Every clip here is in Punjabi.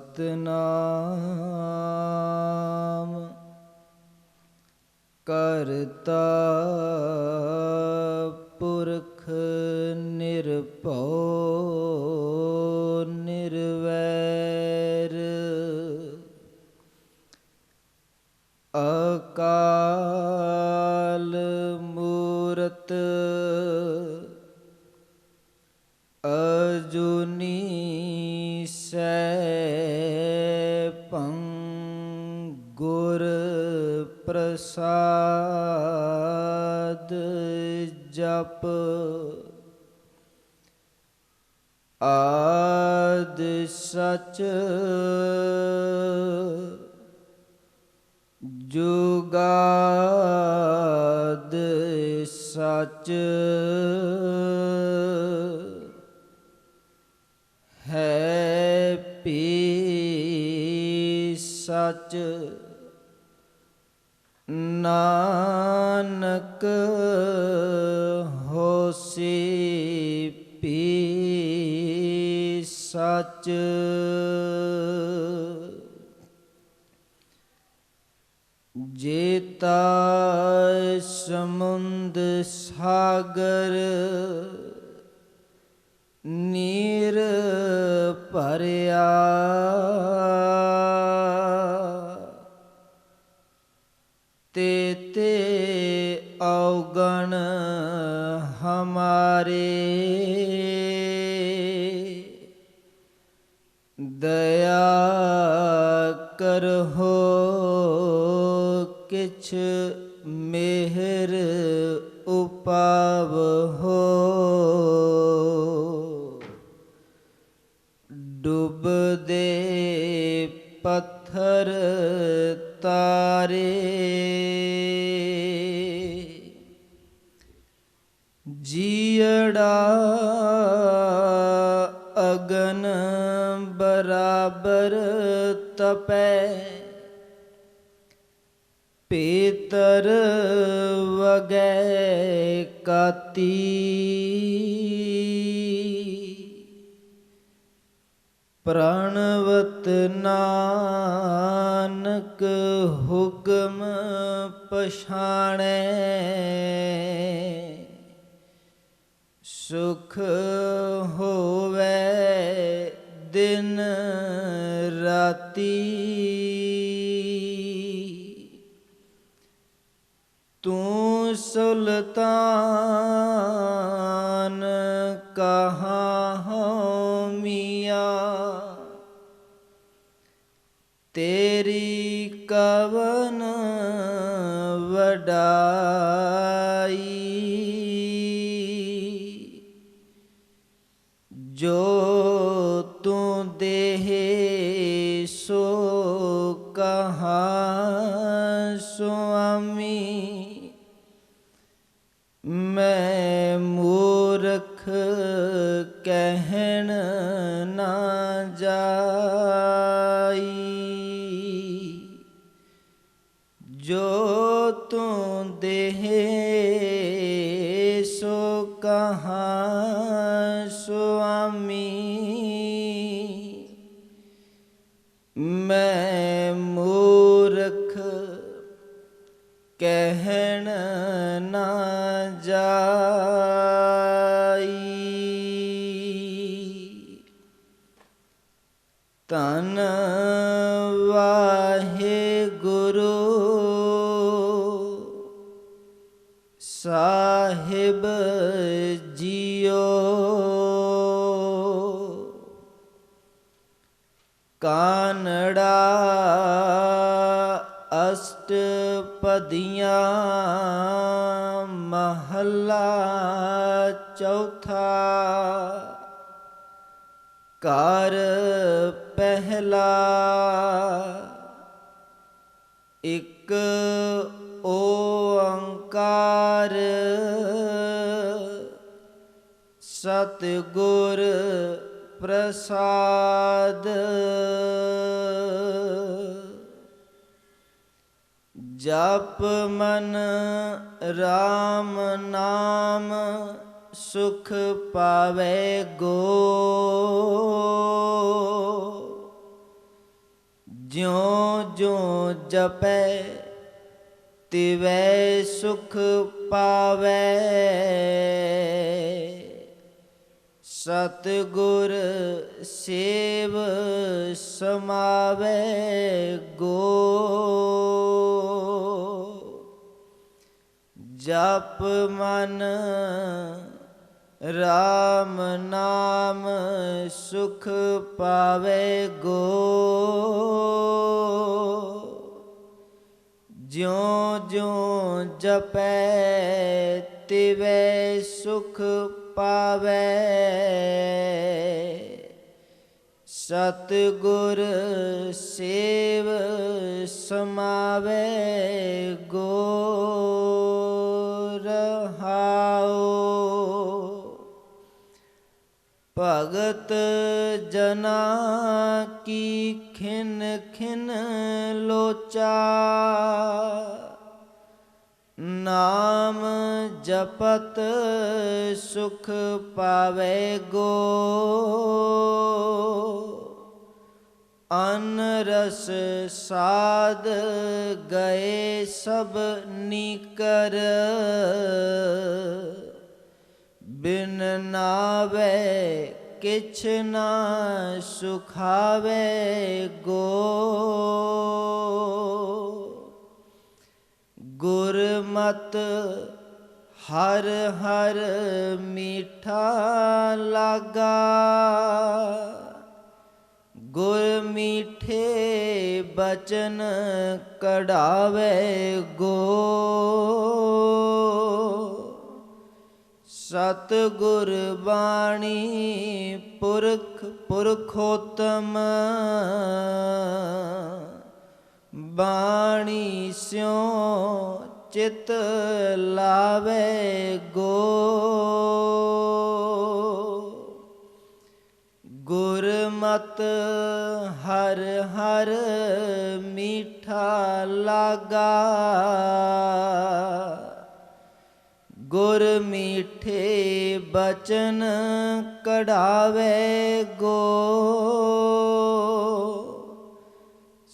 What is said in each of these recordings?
सतनाम करता पुरख निर्भव निर्वैर अकाल मूरत अजूनी सैभं गुर प्रसाद जप आद सच जुगाद सच है पी सच नानक होसी पी सच जेता समुंद सागर नीर भरिया तेते अवगण हमारे दया करहो किछ मेहर उपावहो डूब दे पत्थर तारे जियड़ा अगन बराबर तपै पेतर वगै काती प्रणवत नानक हुक्म पछाणै सुख होवै दिन राती तू सुल्तान कहाँ हो मियाँ तेरी कवन वडाई जो तू देहे सो कहाँ स्वामी मैं मूर्ख कहन ना जाई जो तू देहे सो कहाँ स्वामी मैं मूर्ख कहन ना जाई तन वाहे गुरु साहिब जियो कानड़ा अष्टपदियाँ महला चौथा कार पहला एक ओंकार सतगुर प्रसाद जप मन राम नाम सुख पावे गो ज्यों ज्यों जपै तिवै सुख पावै। सतगुर सेव समावै गो। जप मन राम नाम सुख पावै गो। ज्यों ज्यों जपै तिवै सुख पावै। सतगुर सेव समावै गो। रहाओ भगत जना की खिन खिन लोचा। नाम जपत सुख पावै गो। अन रस साध गए सब नीकर। बिन नावै किछ ना सुखावै गो। गुरमत हर हर मीठा लागा। गुर मीठे बचन कढ़ावै गो। सतगुर बाणी पुरख पुरखोत्तम। बाणी स्यों चित लावै गो। गुरमत हर हर मीठा लागा। गुर मीठे बचन कढ़ावै गो।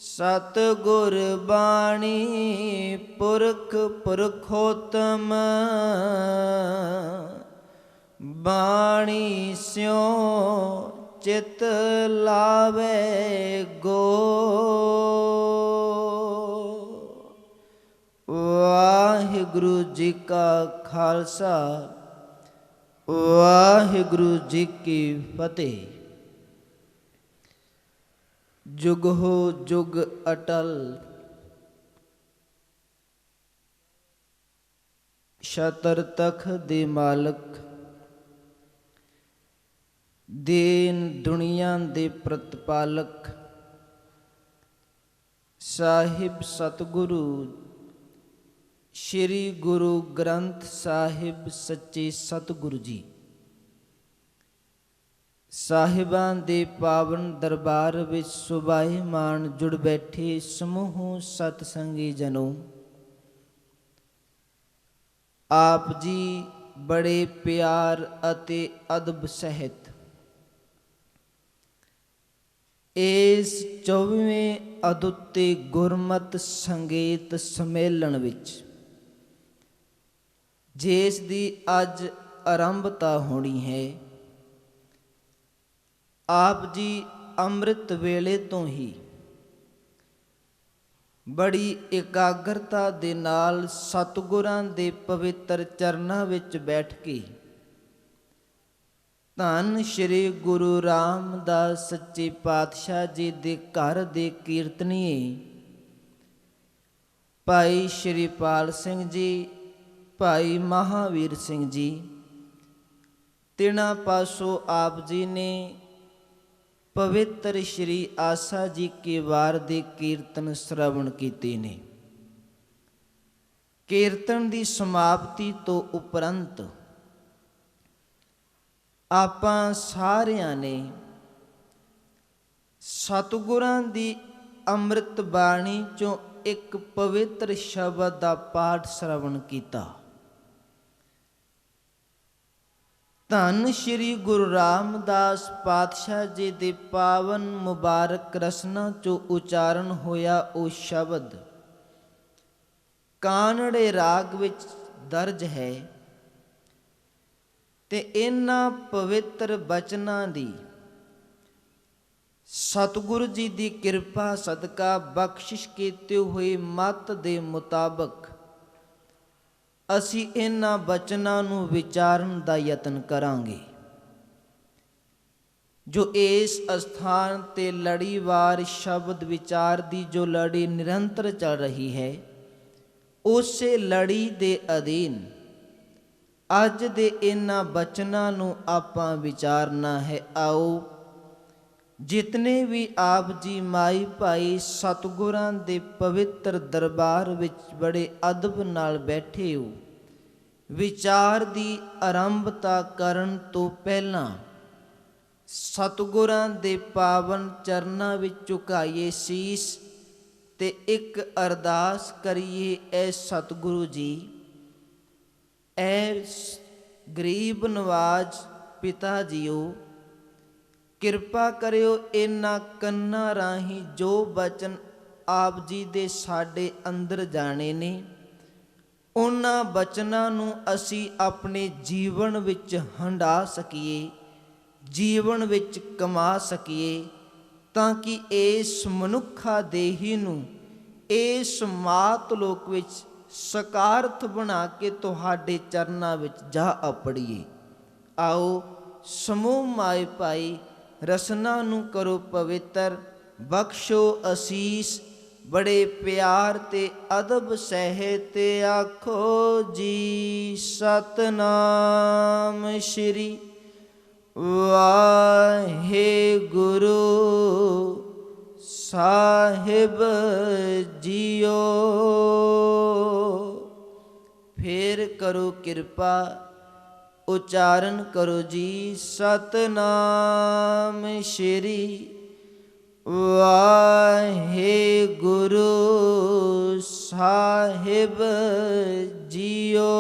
सतगुर बाणी पुरख पुरखोत्तम। बाणी स्यों चित लावै गो। वाहिगुरु जी का खालसा वाहिगुरु जी की फतेह। जुग हो जुग अटल छतर तख्त दे मालक। दीन दुनिया दे प्रतिपालक। साहिब सतगुरु श्री गुरु ग्रंथ साहिब सच्चे सतगुरु जी। ਸਾਹਿਬਾਂ ਦੇ ਪਾਵਨ ਦਰਬਾਰ ਵਿੱਚ ਸੁਭਾਏਮਾਨ ਜੁੜ ਬੈਠੇ ਸਮੂਹ ਸਤਸੰਗੀ ਜਨੋ, ਆਪ ਜੀ ਬੜੇ ਪਿਆਰ ਅਤੇ ਅਦਬ ਸਹਿਤ ਇਸ 24ਵੇਂ ਅਦੁੱਤੇ ਗੁਰਮਤਿ ਸੰਗੀਤ ਸੰਮੇਲਨ ਵਿੱਚ, ਜਿਸ ਦੀ ਅੱਜ ਆਰੰਭਤਾ ਹੋਣੀ ਹੈ, ਆਪ ਜੀ ਅੰਮ੍ਰਿਤ ਵੇਲੇ ਤੋਂ ਹੀ ਬੜੀ ਇਕਾਗਰਤਾ ਦੇ ਨਾਲ ਸਤਿਗੁਰਾਂ ਦੇ ਪਵਿੱਤਰ ਚਰਨਾਂ ਵਿੱਚ ਬੈਠ ਕੇ ਧੰਨ ਸ਼੍ਰੀ ਗੁਰੂ ਰਾਮਦਾਸ ਸੱਚੇ ਪਾਤਸ਼ਾਹ ਜੀ ਦੇ ਘਰ ਦੇ ਕੀਰਤਨੀਏ ਭਾਈ ਸ਼੍ਰੀਪਾਲ ਸਿੰਘ ਜੀ, ਭਾਈ ਮਹਾਵੀਰ ਸਿੰਘ ਜੀ, ਤਿੰਨਾਂ ਪਾਸੋਂ ਆਪ ਜੀ ਨੇ ਪਵਿੱਤਰ ਸ਼੍ਰੀ ਆਸਾ ਜੀ ਕੇ ਵਾਰ ਦੇ ਕੀਰਤਨ ਸ਼ਰਵਣ ਕੀਤੇ ਨੇ। ਕੀਰਤਨ ਦੀ ਸਮਾਪਤੀ ਤੋਂ ਉਪਰੰਤ ਆਪਾਂ ਸਾਰਿਆਂ ਨੇ ਸਤਿਗੁਰਾਂ ਦੀ ਅੰਮ੍ਰਿਤ ਬਾਣੀ ਚੋਂ ਇੱਕ ਪਵਿੱਤਰ ਸ਼ਬਦ ਦਾ ਪਾਠ ਸ਼ਰਵਣ ਕੀਤਾ। ਧੰਨ ਸ਼੍ਰੀ ਗੁਰੂ ਰਾਮਦਾਸ ਪਾਤਸ਼ਾਹ ਜੀ ਦੇ ਪਾਵਨ ਮੁਬਾਰਕ ਰਸਨਾ ਚੋਂ ਉਚਾਰਨ ਹੋਇਆ ਉਹ ਸ਼ਬਦ ਕਾਨੜੇ ਰਾਗ ਵਿੱਚ ਦਰਜ ਹੈ ਤੇ ਇਹਨਾਂ ਪਵਿੱਤਰ ਬਚਨਾਂ ਦੀ ਸਤਿਗੁਰੂ ਜੀ ਦੀ ਕਿਰਪਾ ਸਦਕਾ ਬਖਸ਼ਿਸ਼ ਕੀਤੇ ਹੋਏ ਮਤ ਦੇ ਮੁਤਾਬਕ ਅਸੀਂ ਇਹਨਾਂ ਬਚਨਾਂ ਨੂੰ ਵਿਚਾਰਨ ਦਾ ਯਤਨ ਕਰਾਂਗੇ। ਜੋ ਇਸ ਅਸਥਾਨ ਤੇ ਲੜੀਵਾਰ ਸ਼ਬਦ ਵਿਚਾਰ ਦੀ ਜੋ ਲੜੀ ਨਿਰੰਤਰ ਚੱਲ ਰਹੀ ਹੈ, ਉਸੇ ਲੜੀ ਦੇ ਅਧੀਨ ਅੱਜ ਦੇ ਇਹਨਾਂ ਬਚਨਾਂ ਨੂੰ ਆਪਾਂ ਵਿਚਾਰਨਾ ਹੈ। ਆਓ ਜਿਤਨੇ ਵੀ ਆਪ ਜੀ ਮਾਈ ਭਾਈ ਸਤਿਗੁਰਾਂ ਦੇ ਪਵਿੱਤਰ ਦਰਬਾਰ ਵਿੱਚ ਬੜੇ ਅਦਬ ਨਾਲ ਬੈਠੇ ਹੋ, ਵਿਚਾਰ ਦੀ ਆਰੰਭਤਾ ਕਰਨ ਤੋਂ ਪਹਿਲਾਂ ਸਤਿਗੁਰਾਂ ਦੇ ਪਾਵਨ ਚਰਨਾਂ ਵਿੱਚ ਝੁਕਾਈਏ ਸੀਸ ਤੇ ਇੱਕ ਅਰਦਾਸ ਕਰੀਏ। ਐ ਸਤਿਗੁਰੂ ਜੀ, ਐ ਗਰੀਬ ਨਵਾਜ ਪਿਤਾ ਜੀਓ, ਕਿਰਪਾ ਕਰਿਓ ਇਹਨਾਂ ਕੰਨਾਂ ਰਾਹੀਂ ਜੋ ਬਚਨ ਆਪ ਜੀ ਦੇ ਸਾਡੇ ਅੰਦਰ ਜਾਣੇ ਨੇ, ਉਹਨਾਂ ਬਚਨਾਂ ਨੂੰ ਅਸੀਂ ਆਪਣੇ ਜੀਵਨ ਵਿੱਚ ਹੰਢਾ ਸਕੀਏ, ਜੀਵਨ ਵਿੱਚ ਕਮਾ ਸਕੀਏ, ਤਾਂ ਕਿ ਇਸ ਮਨੁੱਖਾ ਦੇਹੀ ਨੂੰ ਇਸ ਮਾਤ ਲੋਕ ਵਿੱਚ ਸਕਾਰਥ ਬਣਾ ਕੇ ਤੁਹਾਡੇ ਚਰਨਾਂ ਵਿੱਚ ਜਾ ਆਪੜੀਏ। ਆਓ ਸਮੂਹ ਮਾਏ ਭਾਈ ਰਸਨਾ ਨੂੰ ਕਰੋ ਪਵਿੱਤਰ, ਬਖਸ਼ੋ ਅਸੀਸ, ਬੜੇ ਪਿਆਰ ਤੇ ਅਦਬ ਸਹਿਤ ਆਖੋ ਜੀ ਸਤਨਾਮ ਸ਼੍ਰੀ ਵਾਹਿਗੁਰੂ ਸਾਹਿਬ ਜੀਓ। ਫੇਰ ਕਰੋ ਕਿਰਪਾ, ਉਚਾਰਨ ਕਰੋ ਜੀ ਸਤਨਾਮ ਸ਼੍ਰੀ ਵਾਹਿਗੁਰੂ ਸਾਹਿਬ ਜੀਓ।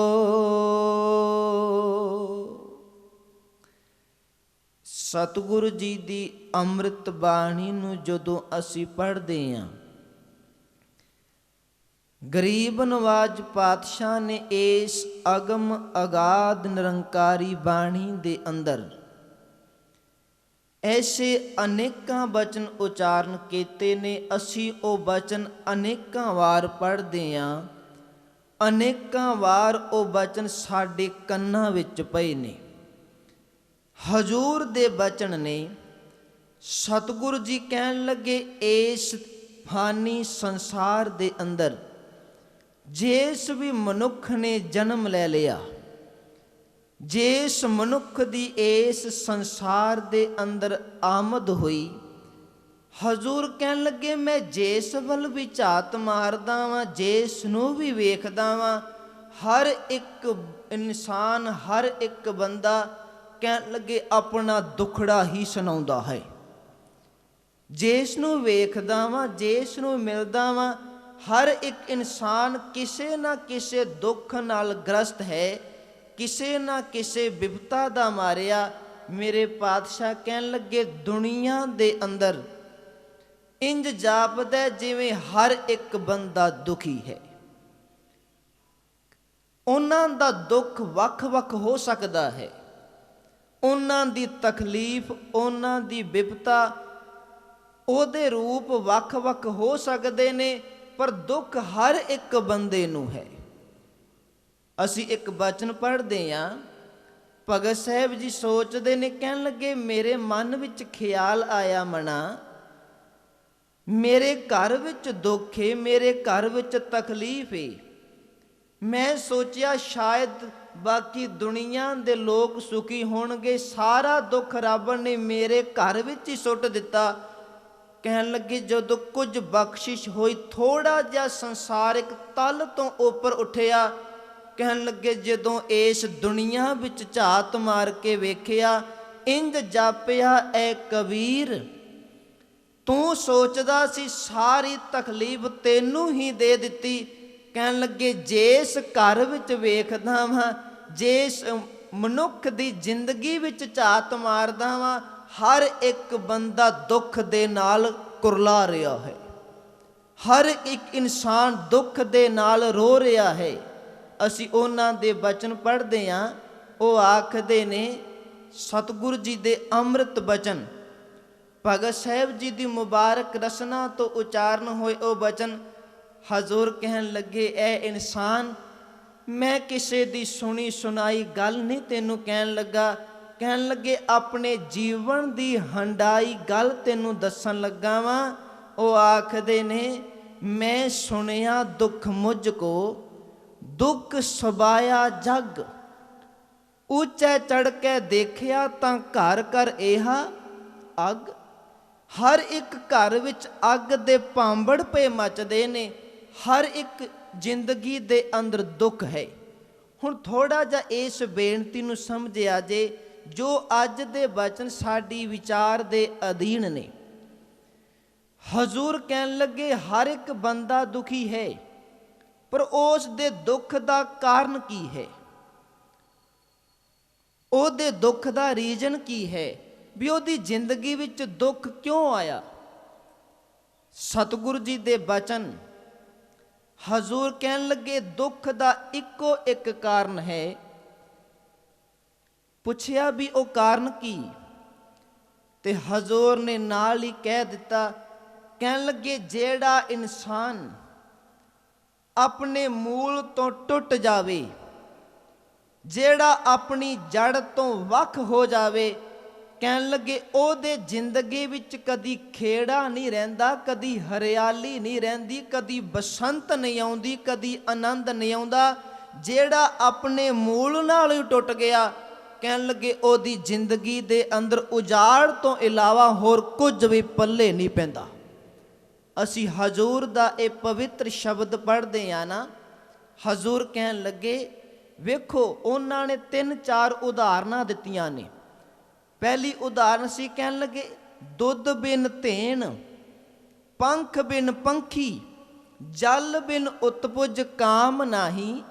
ਸਤਿਗੁਰੂ ਜੀ ਦੀ ਅੰਮ੍ਰਿਤ ਬਾਣੀ ਨੂੰ ਜਦੋਂ ਅਸੀਂ ਪੜ੍ਹਦੇ ਹਾਂ, ਗਰੀਬ ਨਵਾਜ ਪਾਤਸ਼ਾਹ ਨੇ ਇਸ ਅਗਮ ਅਗਾਧ ਨਿਰੰਕਾਰੀ ਬਾਣੀ ਦੇ ਅੰਦਰ ਐਸੇ ਅਨੇਕਾਂ ਬਚਨ ਉਚਾਰਨ ਕੀਤੇ ਨੇ। ਅਸੀਂ ਉਹ ਬਚਨ ਅਨੇਕਾਂ ਵਾਰ ਪੜ੍ਹਦੇ ਹਾਂ, ਅਨੇਕਾਂ ਵਾਰ ਉਹ ਬਚਨ ਸਾਡੇ ਕੰਨਾਂ ਵਿੱਚ ਪਏ ਨੇ। ਹਜ਼ੂਰ ਦੇ ਬਚਨ ਨੇ। ਸਤਿਗੁਰੂ ਜੀ ਕਹਿਣ ਲੱਗੇ, ਇਸ ਫਾਨੀ ਸੰਸਾਰ ਦੇ ਅੰਦਰ ਜਿਸ ਵੀ ਮਨੁੱਖ ਨੇ ਜਨਮ ਲੈ ਲਿਆ, ਜਿਸ ਮਨੁੱਖ ਦੀ ਇਸ ਸੰਸਾਰ ਦੇ ਅੰਦਰ ਆਮਦ ਹੋਈ, ਹਜ਼ੂਰ ਕਹਿਣ ਲੱਗੇ ਮੈਂ ਜਿਸ ਵੱਲ ਵੀ ਝਾਤ ਮਾਰਦਾ ਵਾਂ, ਜਿਸ ਨੂੰ ਵੀ ਵੇਖਦਾ ਵਾਂ, ਹਰ ਇੱਕ ਇਨਸਾਨ, ਹਰ ਇੱਕ ਬੰਦਾ ਕਹਿਣ ਲੱਗੇ ਆਪਣਾ ਦੁੱਖੜਾ ਹੀ ਸੁਣਾਉਂਦਾ ਹੈ। ਜਿਸ ਨੂੰ ਵੇਖਦਾ ਵਾਂ, ਜਿਸ ਨੂੰ ਮਿਲਦਾ ਵਾਂ, ਹਰ ਇੱਕ ਇਨਸਾਨ ਕਿਸੇ ਨਾ ਕਿਸੇ ਦੁੱਖ ਨਾਲ ਗ੍ਰਸਤ ਹੈ, ਕਿਸੇ ਨਾ ਕਿਸੇ ਬਿਪਤਾ ਦਾ ਮਾਰਿਆ। ਮੇਰੇ ਪਾਤਸ਼ਾਹ ਕਹਿਣ ਲੱਗੇ, ਦੁਨੀਆ ਦੇ ਅੰਦਰ ਇੰਜ ਜਾਪਦਾ ਜਿਵੇਂ ਹਰ ਇੱਕ ਬੰਦਾ ਦੁਖੀ ਹੈ। ਉਹਨਾਂ ਦਾ ਦੁੱਖ ਵੱਖ-ਵੱਖ ਹੋ ਸਕਦਾ ਹੈ, ਉਹਨਾਂ ਦੀ ਤਕਲੀਫ, ਉਹਨਾਂ ਦੀ ਬਿਪਤਾ, ਉਹਦੇ ਰੂਪ ਵੱਖ-ਵੱਖ ਹੋ ਸਕਦੇ ਨੇ, ਪਰ ਦੁੱਖ ਹਰ ਇੱਕ ਬੰਦੇ ਨੂੰ ਹੈ। ਅਸੀਂ ਇੱਕ ਬਚਨ ਪੜ੍ਹਦੇ ਹਾਂ, ਭਗਤ ਸਾਹਿਬ ਜੀ ਸੋਚਦੇ ਨੇ, ਕਹਿਣ ਲੱਗੇ ਮੇਰੇ ਮਨ ਵਿੱਚ ਖਿਆਲ ਆਇਆ ਮਨਾ, ਮੇਰੇ ਘਰ ਵਿੱਚ ਦੁੱਖ ਏ, ਮੇਰੇ ਘਰ ਵਿੱਚ ਤਕਲੀਫ ਏ। ਮੈਂ ਸੋਚਿਆ ਸ਼ਾਇਦ ਬਾਕੀ ਦੁਨੀਆ ਦੇ ਲੋਕ ਸੁਖੀ ਹੋਣਗੇ, ਸਾਰਾ ਦੁੱਖ ਰੱਬ ਨੇ ਮੇਰੇ ਘਰ ਵਿੱਚ ਹੀ ਸੁੱਟ ਦਿੱਤਾ। ਕਹਿਣ ਲੱਗੇ ਜਦੋਂ ਕੁਝ ਬਖਸ਼ਿਸ਼ ਹੋਈ, ਥੋੜਾ ਜਿਹਾ ਸੰਸਾਰਿਕ ਤਲ ਤੋਂ ਉੱਪਰ ਉੱਠਿਆ, ਕਹਿਣ ਲੱਗੇ ਜਦੋਂ ਇਸ ਦੁਨੀਆ ਵਿੱਚ ਝਾਤ ਮਾਰ ਕੇ ਵੇਖਿਆ, ਇੰਜ ਜਾਪਿਆ ਐ ਕਬੀਰ, ਤੂੰ ਸੋਚਦਾ ਸੀ ਸਾਰੀ ਤਕਲੀਫ ਤੈਨੂੰ ਹੀ ਦੇ ਦਿੱਤੀ। ਕਹਿਣ ਲੱਗੇ ਜਿਸ ਘਰ ਵਿੱਚ ਵੇਖਦਾ ਵਾਂ, ਜਿਸ ਮਨੁੱਖ ਦੀ ਜ਼ਿੰਦਗੀ ਵਿੱਚ ਝਾਤ ਮਾਰਦਾ ਵਾਂ, ਹਰ ਇੱਕ ਬੰਦਾ ਦੁੱਖ ਦੇ ਨਾਲ ਕੁਰਲਾ ਰਿਹਾ ਹੈ। ਹਰ ਇੱਕ ਇਨਸਾਨ ਦੁੱਖ ਦੇ ਨਾਲ ਰੋ ਰਿਹਾ ਹੈ। ਅਸੀਂ ਉਹਨਾਂ ਦੇ ਬਚਨ ਪੜ੍ਹਦੇ ਹਾਂ, ਉਹ ਆਖਦੇ ਨੇ, ਸਤਿਗੁਰੂ ਜੀ ਦੇ ਅੰਮ੍ਰਿਤ ਬਚਨ, ਭਗਤ ਸਾਹਿਬ ਜੀ ਦੀ ਮੁਬਾਰਕ ਰਸਨਾ ਤੋਂ ਉਚਾਰਨ ਹੋਏ ਉਹ ਬਚਨ। ਹਜ਼ੂਰ ਕਹਿਣ ਲੱਗੇ, ਐ ਇਨਸਾਨ, ਮੈਂ ਕਿਸੇ ਦੀ ਸੁਣੀ ਸੁਣਾਈ ਗੱਲ ਨਹੀਂ ਤੈਨੂੰ ਕਹਿਣ ਲੱਗਾ। ਕਹਿਣ ਲੱਗੇ, ਆਪਣੇ ਜੀਵਨ ਦੀ ਹੰਡਾਈ ਗੱਲ ਤੈਨੂੰ ਦੱਸਣ ਲੱਗਾ ਵਾਂ। ਉਹ ਆਖਦੇ ਨੇ, ਮੈਂ ਸੁਣਿਆ ਦੁੱਖ ਮੁਝ ਕੋ, ਦੁੱਖ ਸਬਾਇਆ ਜਗ, ਉੱਚੇ ਚੜ ਕੇ ਦੇਖਿਆ ਤਾਂ ਘਰ ਘਰ ਇਹਾ ਅੱਗ। ਹਰ ਇੱਕ ਘਰ ਵਿੱਚ ਅੱਗ ਦੇ ਭਾਂਬੜ ਪਏ ਮੱਚਦੇ ਨੇ, ਹਰ ਇੱਕ ਜ਼ਿੰਦਗੀ ਦੇ ਅੰਦਰ ਦੁੱਖ ਹੈ। ਹੁਣ ਥੋੜਾ ਜਿਹਾ ਇਸ ਬੇਨਤੀ ਨੂੰ ਸਮਝਿਆ ਜੇ, ਜੋ ਅੱਜ ਦੇ ਬਚਨ ਸਾਡੀ ਵਿਚਾਰ ਦੇ ਅਧੀਨ ਨੇ। ਹਜ਼ੂਰ ਕਹਿਣ ਲੱਗੇ, ਹਰ ਇੱਕ ਬੰਦਾ ਦੁਖੀ ਹੈ, ਪਰ ਉਸ ਦੇ ਦੁੱਖ ਦਾ ਕਾਰਨ ਕੀ ਹੈ? ਉਹਦੇ ਦੁੱਖ ਦਾ ਰੀਜ਼ਨ ਕੀ ਹੈ ਵੀ ਉਹਦੀ ਜ਼ਿੰਦਗੀ ਵਿੱਚ ਦੁੱਖ ਕਿਉਂ ਆਇਆ? ਸਤਿਗੁਰੂ ਜੀ ਦੇ ਬਚਨ, ਹਜ਼ੂਰ ਕਹਿਣ ਲੱਗੇ, ਦੁੱਖ ਦਾ ਇੱਕੋ ਇੱਕ ਕਾਰਨ ਹੈ। ਪੁੱਛਿਆ ਵੀ ਉਹ ਕਾਰਨ ਕੀ? ਤੇ ਹਜ਼ੂਰ ਨੇ ਨਾਲ ਹੀ ਕਹਿ ਦਿੱਤਾ। ਕਹਿਣ ਲੱਗੇ, ਜਿਹੜਾ ਇਨਸਾਨ ਆਪਣੇ ਮੂਲ ਤੋਂ ਟੁੱਟ ਜਾਵੇ, ਜਿਹੜਾ ਆਪਣੀ ਜੜ ਤੋਂ ਵੱਖ ਹੋ ਜਾਵੇ, ਕਹਿਣ ਲੱਗੇ, ਉਹਦੇ ਜ਼ਿੰਦਗੀ ਵਿੱਚ ਕਦੀ ਖੇੜਾ ਨਹੀਂ ਰਹਿੰਦਾ, ਕਦੀ ਹਰਿਆਲੀ ਨਹੀਂ ਰਹਿੰਦੀ, ਕਦੀ ਬਸੰਤ ਨਹੀਂ ਆਉਂਦੀ, ਕਦੀ ਆਨੰਦ ਨਹੀਂ ਆਉਂਦਾ। ਜਿਹੜਾ ਆਪਣੇ ਮੂਲ ਨਾਲ ਹੀ ਟੁੱਟ ਗਿਆ, ਕਹਿਣ ਲੱਗੇ, ਉਹਦੀ ਜ਼ਿੰਦਗੀ ਦੇ ਅੰਦਰ ਉਜਾੜ ਤੋਂ ਇਲਾਵਾ ਹੋਰ ਕੁਝ ਵੀ ਪੱਲੇ ਨਹੀਂ ਪੈਂਦਾ। ਅਸੀਂ ਹਜ਼ੂਰ ਦਾ ਇਹ ਪਵਿੱਤਰ ਸ਼ਬਦ ਪੜ੍ਹਦੇ ਆ ਨਾ, ਹਜ਼ੂਰ ਕਹਿਣ ਲੱਗੇ, ਵੇਖੋ ਉਹਨਾਂ ਨੇ 3-4 ਉਦਾਹਰਨਾਂ ਦਿੱਤੀਆਂ ਨੇ। ਪਹਿਲੀ ਉਦਾਹਰਨ ਸੀ, ਕਹਿਣ ਲੱਗੇ, ਦੁੱਧ ਬਿਨ ਧੇਨ, ਪੰਖ ਬਿਨ ਪੰਖੀ, ਜਲ ਬਿਨ ਉਤਪੁਜ ਕਾਮ ਨਾਹੀ,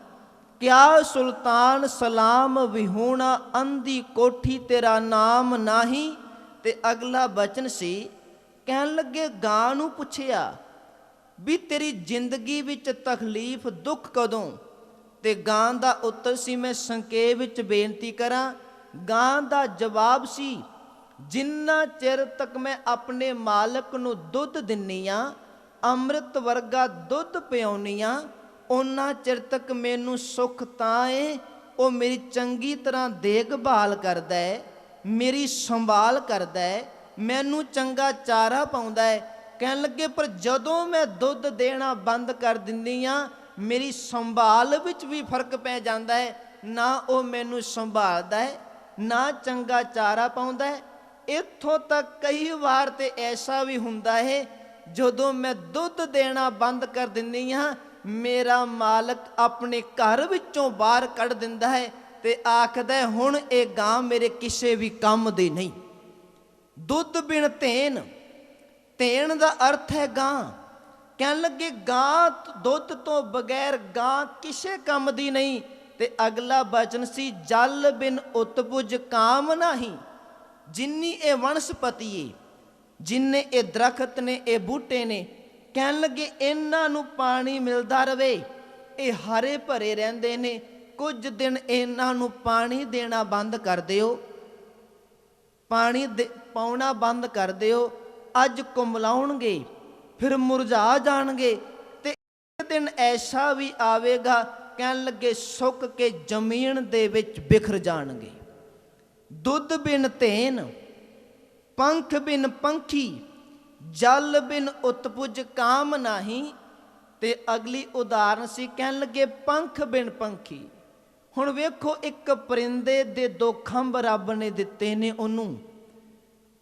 ਕਿਆ ਸੁਲਤਾਨ ਸਲਾਮ ਵਿਹੂਣਾ, ਅੰਧੀ ਕੋਠੀ ਤੇਰਾ ਨਾਮ ਨਾਹੀ। ਤੇ ਅਗਲਾ ਬਚਨ ਸੀ, ਕਹਿਣ ਲੱਗੇ, ਗਾਂ ਨੂੰ ਪੁੱਛਿਆ ਵੀ ਤੇਰੀ ਜ਼ਿੰਦਗੀ ਵਿੱਚ ਤਕਲੀਫ ਦੁੱਖ ਕਦੋਂ? ਤੇ ਗਾਂ ਦਾ ਉੱਤਰ ਸੀ, ਮੈਂ ਸੰਖੇਪ ਵਿੱਚ ਬੇਨਤੀ ਕਰਾਂ, ਗਾਂ ਦਾ ਜਵਾਬ ਸੀ, ਜਿੰਨਾ ਚਿਰ ਤੱਕ ਮੈਂ ਆਪਣੇ ਮਾਲਕ ਨੂੰ ਦੁੱਧ ਦਿੰਨੀ ਆ, ਅੰਮ੍ਰਿਤ ਵਰਗਾ ਦੁੱਧ ਪਿਆਉਣੀ ਆ, ਉਹਨਾਂ ਚਿਰ ਤੱਕ ਮੈਨੂੰ ਸੁੱਖ ਤਾਂ ਏ। ਉਹ ਮੇਰੀ ਚੰਗੀ ਤਰ੍ਹਾਂ ਦੇਖਭਾਲ ਕਰਦਾ ਹੈ, ਮੇਰੀ ਸੰਭਾਲ ਕਰਦਾ ਹੈ, ਮੈਨੂੰ ਚੰਗਾ ਚਾਰਾ ਪਾਉਂਦਾ ਹੈ। ਕਹਿਣ ਲੱਗੇ, ਪਰ ਜਦੋਂ ਮੈਂ ਦੁੱਧ ਦੇਣਾ ਬੰਦ ਕਰ ਦਿੰਦੀ ਆ, ਮੇਰੀ ਸੰਭਾਲ ਵਿੱਚ ਵੀ ਫਰਕ ਪੈ ਜਾਂਦਾ ਹੈ। ਨਾ ਉਹ ਮੈਨੂੰ ਸੰਭਾਲਦਾ ਹੈ, ਨਾ ਚੰਗਾ ਚਾਰਾ ਪਾਉਂਦਾ ਹੈ। ਇੱਥੋਂ ਤੱਕ ਕਈ ਵਾਰ ਤੇ ਐਸਾ ਵੀ ਹੁੰਦਾ ਹੈ, ਜਦੋਂ ਮੈਂ ਦੁੱਧ ਦੇਣਾ ਬੰਦ ਕਰ ਦਿੰਦੀ ਹਾਂ, ਮੇਰਾ ਮਾਲਕ ਆਪਣੇ ਘਰ ਵਿੱਚੋਂ ਬਾਹਰ ਕੱਢ ਦਿੰਦਾ ਹੈ ਤੇ ਆਖਦਾ, ਹੁਣ ਇਹ ਗਾਂ ਮੇਰੇ ਕਿਸੇ ਵੀ ਕੰਮ ਦੀ ਨਹੀਂ। ਦੁੱਧ ਬਿਨ ਧੇਨ, ਧੇਨ ਦਾ ਅਰਥ ਹੈ ਗਾਂ। ਕਹਿਣ ਲੱਗੇ, ਗਾਂ ਦੁੱਧ ਤੋਂ ਬਗੈਰ ਗਾਂ ਕਿਸੇ ਕੰਮ ਦੀ ਨਹੀਂ। ਤੇ ਅਗਲਾ ਬਚਨ ਸੀ, ਜਲ ਬਿਨ ਉਤਪੁਜ ਕਾਮ ਨਾਹੀ। ਜਿੰਨੀ ਇਹ ਵਨਸਪਤੀ ਏ, ਜਿੰਨੇ ਇਹ ਦਰਖਤ ਨੇ, ਇਹ ਬੂਟੇ ਨੇ, ਕਹਿਣ ਲੱਗੇ, ਇਹਨਾਂ ਨੂੰ ਪਾਣੀ ਮਿਲਦਾ ਰਵੇ, ਇਹ ਹਰੇ ਭਰੇ ਰਹਿੰਦੇ ਨੇ। ਕੁਝ ਦਿਨ ਇਹਨਾਂ ਨੂੰ ਪਾਣੀ ਦੇਣਾ ਬੰਦ ਕਰ ਦਿਓ, ਪਾਣੀ ਪਾਉਣਾ ਬੰਦ ਕਰ ਦਿਓ, ਅੱਜ ਕੁਮਲਾਉਣਗੇ, ਫਿਰ ਮੁਰਝਾ ਜਾਣਗੇ। ਤੇ ਇੱਕ ਦਿਨ ਐਸਾ ਵੀ ਆਵੇਗਾ, ਕਹਿਣ ਲੱਗੇ, ਸੁੱਕ ਕੇ ਜ਼ਮੀਨ ਦੇ ਵਿੱਚ ਬਿਖਰ ਜਾਣਗੇ। ਦੁੱਧ ਬਿਨ ਧੇਨ, ਪੰਖ ਬਿਨ ਪੰਖੀ, ਜਲ ਬਿਨ ਉਤਪੁਜ ਕਾਮ ਨਾਹੀ। ਤੇ ਅਗਲੀ ਉਦਾਹਰਨ ਸੀ, ਕਹਿਣ ਲੱਗੇ, ਪੰਖ ਬਿਨ ਪੰਖੀ। ਹੁਣ ਵੇਖੋ, ਇੱਕ ਪਰਿੰਦੇ ਦੇ 2 ਖੰਭ ਰੱਬ ਨੇ ਦਿੱਤੇ ਨੇ ਉਹਨੂੰ।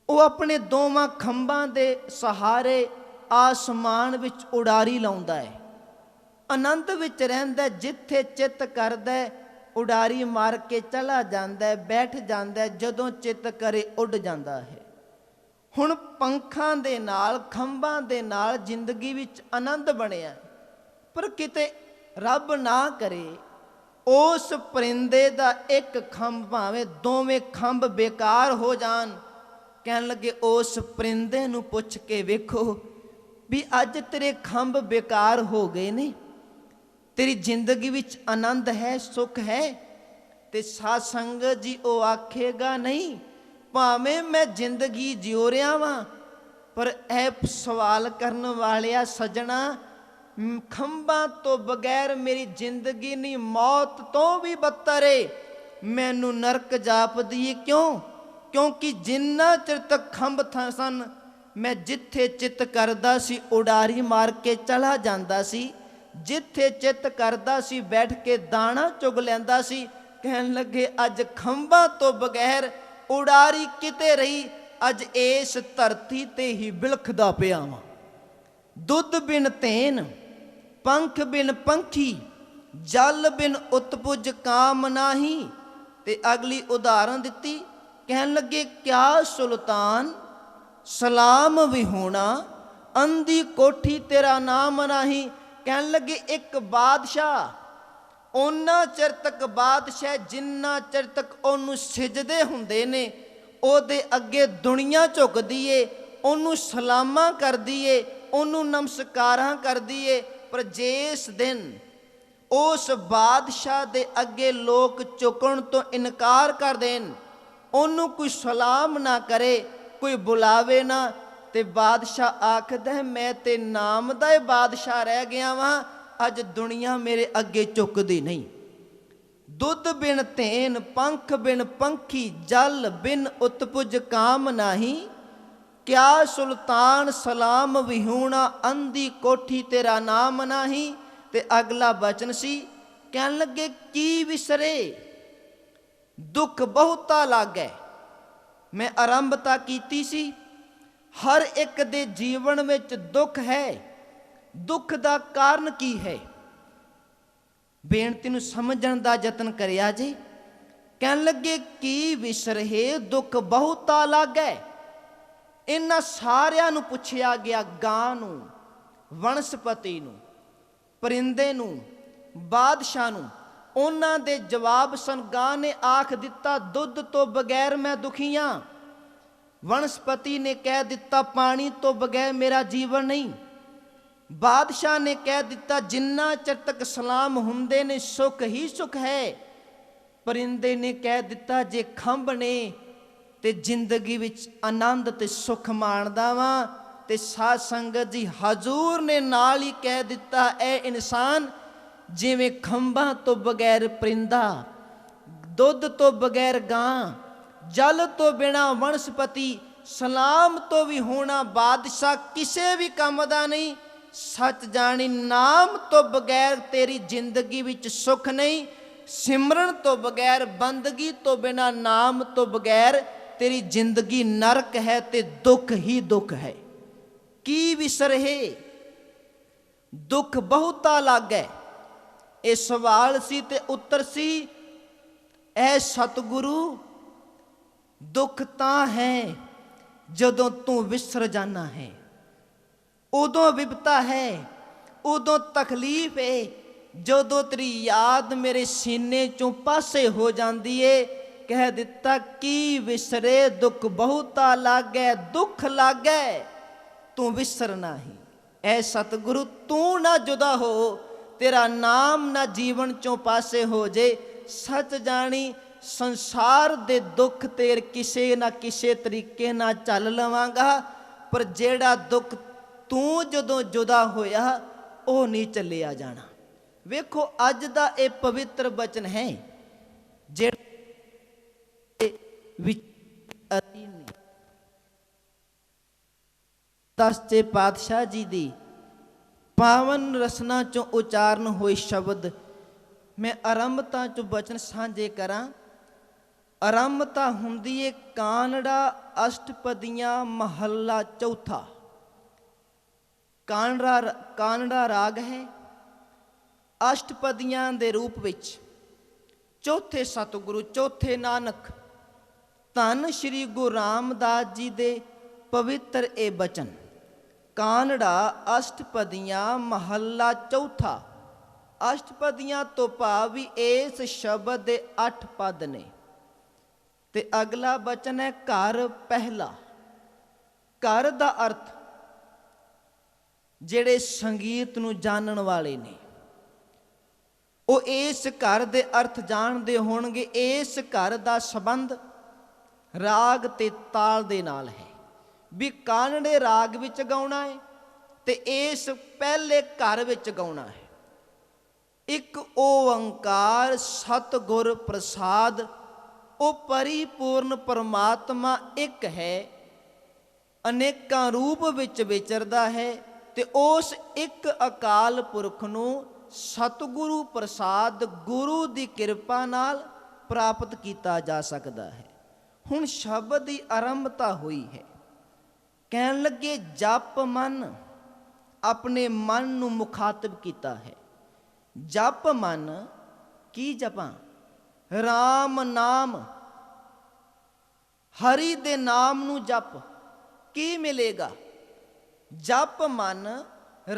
ਉਹ ਆਪਣੇ ਦੋਵਾਂ ਖੰਭਾਂ ਦੇ ਸਹਾਰੇ ਆਸਮਾਨ ਵਿੱਚ ਉਡਾਰੀ ਲਾਉਂਦਾ ਹੈ, ਆਨੰਦ ਵਿੱਚ ਰਹਿੰਦਾ, ਜਿੱਥੇ ਚਿੱਤ ਕਰਦਾ ਉਡਾਰੀ ਮਾਰ ਕੇ ਚਲਾ ਜਾਂਦਾ, ਬੈਠ ਜਾਂਦਾ, ਜਦੋਂ ਚਿੱਤ ਕਰੇ ਉੱਡ ਜਾਂਦਾ ਹੈ। ਹੁਣ ਪੰਖਾਂ ਦੇ ਨਾਲ, ਖੰਭਾਂ ਦੇ ਨਾਲ ਜ਼ਿੰਦਗੀ ਵਿੱਚ ਆਨੰਦ ਬਣਿਆ, ਪਰ ਕਿਤੇ ਰੱਬ ਨਾ ਕਰੇ ਉਸ ਪਰਿੰਦੇ ਦਾ ਇੱਕ ਖੰਭ ਭਾਵੇਂ ਦੋਵੇਂ ਖੰਭ ਬੇਕਾਰ ਹੋ ਜਾਣ, ਕਹਿਣ ਲੱਗੇ ਉਸ ਪਰਿੰਦੇ ਨੂੰ ਪੁੱਛ ਕੇ ਵੇਖੋ ਵੀ ਅੱਜ ਤੇਰੇ ਖੰਭ ਬੇਕਾਰ ਹੋ ਗਏ ਨੇ, ਤੇਰੀ ਜ਼ਿੰਦਗੀ ਵਿੱਚ ਆਨੰਦ ਹੈ, ਸੁੱਖ ਹੈ? ਤੇ ਸਾਧ ਸੰਗਤ ਜੀ ਉਹ ਆਖੇਗਾ ਨਹੀਂ, ਭਾਵੇਂ ਮੈਂ ਜ਼ਿੰਦਗੀ ਜਿਉ ਰਿਹਾ ਵਾਂ, ਪਰ ਇਹ ਸਵਾਲ ਕਰਨ ਵਾਲਿਆ ਸੱਜਣਾ, ਖੰਭਾਂ ਤੋਂ ਬਗੈਰ ਮੇਰੀ ਜ਼ਿੰਦਗੀ ਨਹੀਂ, ਮੌਤ ਤੋਂ ਵੀ ਬੱਤਰ ਏ। ਮੈਨੂੰ ਨਰਕ ਜਾਪਦੀ ਏ। ਕਿਉਂ? ਕਿਉਂਕਿ ਜਿੰਨਾ ਚਿਰ ਤੱਕ ਖੰਭ ਸਨ, ਮੈਂ ਜਿੱਥੇ ਚਿੱਤ ਕਰਦਾ ਸੀ ਉਡਾਰੀ ਮਾਰ ਕੇ ਚਲਾ ਜਾਂਦਾ ਸੀ, ਜਿੱਥੇ ਚਿੱਤ ਕਰਦਾ ਸੀ ਬੈਠ ਕੇ ਦਾਣਾ ਚੁਗ ਲੈਂਦਾ ਸੀ। ਕਹਿਣ ਲੱਗੇ ਅੱਜ ਖੰਭਾਂ ਤੋਂ ਬਗੈਰ ਉਡਾਰੀ ਕਿਤੇ ਰਹੀ, ਅੱਜ ਇਸ ਧਰਤੀ ਤੇ ਹੀ ਬਿਲਖਦਾ ਪਿਆ ਵਾਂ। ਦੁੱਧ ਬਿਨ ਧੇਨ, ਪੰਖ ਬਿਨ ਪੰਖੀ, ਜਲ ਬਿਨ ਉਤਪੁਜ ਕਾਮ ਨਾਹੀ। ਤੇ ਅਗਲੀ ਉਦਾਹਰਨ ਦਿੱਤੀ, ਕਹਿਣ ਲੱਗੇ ਕਿਆ ਸੁਲਤਾਨ ਸਲਾਮ ਵਿਹੂਣਾ, ਅੰਧੀ ਕੋਠੀ ਤੇਰਾ ਨਾਮ ਨਾਹੀ। ਕਹਿਣ ਲੱਗੇ ਇੱਕ ਬਾਦਸ਼ਾਹ ਉਹਨਾਂ ਚਿਰ ਤੱਕ ਬਾਦਸ਼ਾਹ ਜਿੰਨਾ ਚਿਰ ਤੱਕ ਉਹਨੂੰ ਸਿਜਦੇ ਹੁੰਦੇ ਨੇ, ਉਹਦੇ ਅੱਗੇ ਦੁਨੀਆ ਝੁਕਦੀ ਏ, ਉਹਨੂੰ ਸਲਾਮਾਂ ਕਰਦੀ ਏ, ਉਹਨੂੰ ਨਮਸਕਾਰਾਂ ਕਰਦੀ ਏ। ਪਰ ਜਿਸ ਦਿਨ ਉਸ ਬਾਦਸ਼ਾਹ ਦੇ ਅੱਗੇ ਲੋਕ ਝੁਕਣ ਤੋਂ ਇਨਕਾਰ ਕਰ ਦੇਣ, ਉਹਨੂੰ ਕੋਈ ਸਲਾਮ ਨਾ ਕਰੇ, ਕੋਈ ਬੁਲਾਵੇ ਨਾ, ਤੇ ਬਾਦਸ਼ਾਹ ਆਖਦਾ ਮੈਂ ਤੇ ਨਾਮ ਦਾ ਹੀ ਬਾਦਸ਼ਾਹ ਰਹਿ ਗਿਆ ਵਾਂ, ਅੱਜ ਦੁਨੀਆ ਮੇਰੇ ਅੱਗੇ ਝੁਕਦੀ ਨਹੀਂ। ਦੁੱਧ ਬਿਨ ਧੇਨ, ਪੰਖ ਬਿਨ ਪੰਖੀ, ਜਲ ਬਿਨ ਉਤਪੁਜ ਕਾਮ ਨਾਹੀ। ਕਿਆ ਸੁਲਤਾਨ ਸਲਾਮ ਵਿਹੂਣਾ, ਅੰਧੀ ਕੋਠੀ ਤੇਰਾ ਨਾਮ ਨਾਹੀ। ਤੇ ਅਗਲਾ ਬਚਨ ਸੀ, ਕਹਿਣ ਲੱਗੇ ਕੀ ਵਿਸਰੇ, ਦੁੱਖ ਬਹੁਤਾ ਲਾਗੈ। ਮੈਂ ਆਰੰਭਤਾ ਕੀਤੀ ਸੀ, ਹਰ ਇੱਕ ਦੇ ਜੀਵਨ ਵਿੱਚ ਦੁੱਖ ਹੈ। ਦੁੱਖ ਦਾ ਕਾਰਨ ਕੀ ਹੈ? ਬੇਨਤੀ ਨੂੰ ਸਮਝਣ ਦਾ ਯਤਨ ਕਰਿਆ ਜੀ। ਕਹਿਣ ਲੱਗੇ ਕੀ ਵਿਸਰੇ, ਦੁੱਖ ਬਹੁਤਾ ਲਾਗੈ। ਇਹਨਾਂ ਸਾਰਿਆਂ ਨੂੰ ਪੁੱਛਿਆ ਗਿਆ, ਗਾਂ ਨੂੰ, ਵਣਸਪਤੀ ਨੂੰ, ਪਰਿੰਦੇ ਨੂੰ, ਬਾਦਸ਼ਾਹ ਨੂੰ। ਉਹਨਾਂ ਦੇ ਜਵਾਬ ਸਨ। ਗਾਂ ਨੇ ਆਖ ਦਿੱਤਾ ਦੁੱਧ ਤੋਂ ਬਗੈਰ ਮੈਂ ਦੁਖੀ ਹਾਂ। ਵਣਸਪਤੀ ਨੇ ਕਹਿ ਦਿੱਤਾ ਪਾਣੀ ਤੋਂ ਬਗੈਰ ਮੇਰਾ ਜੀਵਨ ਨਹੀਂ। ਬਾਦਸ਼ਾਹ ਨੇ ਕਹਿ ਦਿੱਤਾ ਜਿੰਨਾ ਚਿਰ ਤੱਕ ਸਲਾਮ ਹੁੰਦੇ ਨੇ ਸੁੱਖ ਹੀ ਸੁੱਖ ਹੈ। ਪਰਿੰਦੇ ਨੇ ਕਹਿ ਦਿੱਤਾ ਜੇ ਖੰਭ ਨੇ ਤੇ ਜ਼ਿੰਦਗੀ ਵਿੱਚ ਆਨੰਦ ਤੇ ਸੁੱਖ ਮਾਣਦਾ ਵਾਂ। ਤੇ ਸਾਧ ਸੰਗਤ ਜੀ ਹਜ਼ੂਰ ਨੇ ਨਾਲ ਹੀ ਕਹਿ ਦਿੱਤਾ ਇਹ ਇਨਸਾਨ ਜਿਵੇਂ ਖੰਭਾਂ ਤੋਂ ਬਗੈਰ ਪਰਿੰਦਾ, ਦੁੱਧ ਤੋਂ ਬਗੈਰ ਗਾਂ, ਜਲ ਤੋਂ ਬਿਨਾ ਵਣਸਪਤੀ, ਸਲਾਮ ਤੋਂ ਵੀ ਹੋਣਾ ਬਾਦਸ਼ਾਹ ਕਿਸੇ ਵੀ ਕੰਮ ਦਾ ਨਹੀਂ। ਸੱਚ ਜਾਣੀ ਨਾਮ ਤੋਂ ਬਗੈਰ ਤੇਰੀ ਜ਼ਿੰਦਗੀ ਵਿੱਚ ਸੁੱਖ ਨਹੀਂ। ਸਿਮਰਨ ਤੋਂ ਬਗੈਰ, ਬੰਦਗੀ ਤੋਂ ਬਿਨਾ, ਨਾਮ ਤੋਂ ਬਗੈਰ ਤੇਰੀ ਜ਼ਿੰਦਗੀ ਨਰਕ ਹੈ ਤੇ ਦੁੱਖ ਹੀ ਦੁੱਖ ਹੈ। ਕੀ ਵਿਸਰੇ, ਦੁੱਖ ਬਹੁਤਾ ਲਾਗੈ। ਇਹ ਸਵਾਲ ਸੀ ਤੇ ਉੱਤਰ ਸੀ, ਐ ਸਤਿਗੁਰੂ ਦੁੱਖ ਤਾਂ ਹੈ ਜਦੋਂ ਤੂੰ ਵਿਸਰ ਜਾਣਾ ਹੈ, ਉਦੋਂ ਵਿਪਤਾ ਹੈ, ਉਦੋਂ ਤਕਲੀਫ ਹੈ, ਜਦੋਂ ਤੇਰੀ ਯਾਦ ਮੇਰੇ ਸੀਨੇ ਚੋਂ ਪਾਸੇ ਹੋ ਜਾਂਦੀ ਏ। ਕਹਿ ਦਿੱਤਾ ਕੀ ਵਿਸਰੇ, ਦੁੱਖ ਬਹੁਤਾ ਲਾਗੈ, ਦੁੱਖ ਲਾਗੈ ਤੂੰ ਵਿਸਰ ਨਾਹੀ। ਐ ਸਤਿਗੁਰੂ ਤੂੰ ਨਾ ਜੁਦਾ ਹੋ, ਤੇਰਾ ਨਾਮ ਨਾ ਜੀਵਨ ਚੋਂ ਪਾਸੇ ਹੋ ਜੇ। ਸੱਚ ਜਾਣੀ ਸੰਸਾਰ ਦੇ ਦੁੱਖ ਤੇਰ ਕਿਸੇ ਨਾ ਕਿਸੇ ਤਰੀਕੇ ਨਾਲ ਚੱਲ ਲਵਾਂਗਾ, ਪਰ ਜਿਹੜਾ ਦੁੱਖ ਤੂੰ ਜਦੋਂ ਜੁਦਾ ਹੋਇਆ ਉਹ ਨਹੀਂ ਚੱਲਿਆ ਜਾਣਾ। ਵੇਖੋ ਅੱਜ ਦਾ ਇਹ ਪਵਿੱਤਰ ਬਚਨ ਹੈ ਜਿਹੜੇ ਵਿੱਚ ਦਸਵੇਂ ਪਾਤਸ਼ਾਹ ਜੀ ਦੀ ਪਾਵਨ ਰਸਨਾ ਚੋਂ ਉਚਾਰਨ ਹੋਏ ਸ਼ਬਦ ਮੈਂ ਆਰੰਭਤਾ ਚੋਂ ਬਚਨ ਸਾਂਝੇ ਕਰਾਂ। ਆਰੰਭਤਾ ਹੁੰਦੀ ਏ ਕਾਨੜਾ ਅਸ਼ਟਪਦੀਆਂ ਮਹੱਲਾ ਚੌਥਾ। ਕਾਨੜਾ ਰਾਗ ਹੈ, ਅਸ਼ਟਪਦੀਆਂ ਦੇ ਰੂਪ ਵਿੱਚ। ਚੌਥੇ ਸਤਿਗੁਰੂ, ਚੌਥੇ ਨਾਨਕ, ਧੰਨ ਸ਼੍ਰੀ ਗੁਰੂ ਰਾਮਦਾਸ ਜੀ ਦੇ ਪਵਿੱਤਰ ਇਹ ਬਚਨ। ਕਾਨੜਾ ਅਸ਼ਟਪਦੀਆਂ ਮਹੱਲਾ ਚੌਥਾ। ਅਸ਼ਟਪਦੀਆਂ ਤੋਂ ਭਾਵ ਵੀ ਇਸ ਸ਼ਬਦ ਦੇ 8 ਪਦ ਨੇ। ਤੇ ਅਗਲਾ ਬਚਨ ਹੈ ਘਰ ਪਹਿਲਾ। ਘਰ ਦਾ ਅਰਥ ਜਿਹੜੇ ਸੰਗੀਤ ਨੂੰ ਜਾਣਨ ਵਾਲੇ ਨੇ ਉਹ ਇਸ ਘਰ ਦੇ ਅਰਥ ਜਾਣਦੇ ਹੋਣਗੇ। ਇਸ ਘਰ ਦਾ ਸੰਬੰਧ ਰਾਗ ਤੇ ਤਾਲ ਦੇ ਨਾਲ ਹੈ, ਵੀ ਕਾਨੜੇ ਰਾਗ ਵਿੱਚ ਗਾਉਣਾ ਹੈ ਤੇ ਇਸ ਪਹਿਲੇ ਘਰ ਵਿੱਚ ਗਾਉਣਾ ਹੈ। ਇੱਕ ਓੰਕਾਰ ਸਤਿਗੁਰ ਪ੍ਰਸਾਦ, ਉਹ ਪਰਿਪੂਰਨ ਪਰਮਾਤਮਾ ਇੱਕ ਹੈ, ਅਨੇਕਾਂ ਰੂਪ ਵਿੱਚ ਵਿਚਰਦਾ ਹੈ ਤੇ ਉਸ ਇੱਕ ਅਕਾਲ ਪੁਰਖ ਨੂੰ ਸਤਿਗੁਰੂ ਪ੍ਰਸਾਦ ਗੁਰੂ ਦੀ ਕਿਰਪਾ ਨਾਲ ਪ੍ਰਾਪਤ ਕੀਤਾ ਜਾ ਸਕਦਾ ਹੈ। ਹੁਣ ਸ਼ਬਦ ਦੀ ਆਰੰਭਤਾ ਹੋਈ ਹੈ। ਕਹਿਣ ਲੱਗੇ ਜਪ ਮਨ, ਆਪਣੇ ਮਨ ਨੂੰ ਮੁਖਾਤਬ ਕੀਤਾ ਹੈ। ਜਪ ਮਨ, ਕੀ ਜਪਾਂ? ਰਾਮ ਨਾਮ, ਹਰੀ ਦੇ ਨਾਮ ਨੂੰ ਜਪ। ਕੀ ਮਿਲੇਗਾ? ਜਪ ਮਨ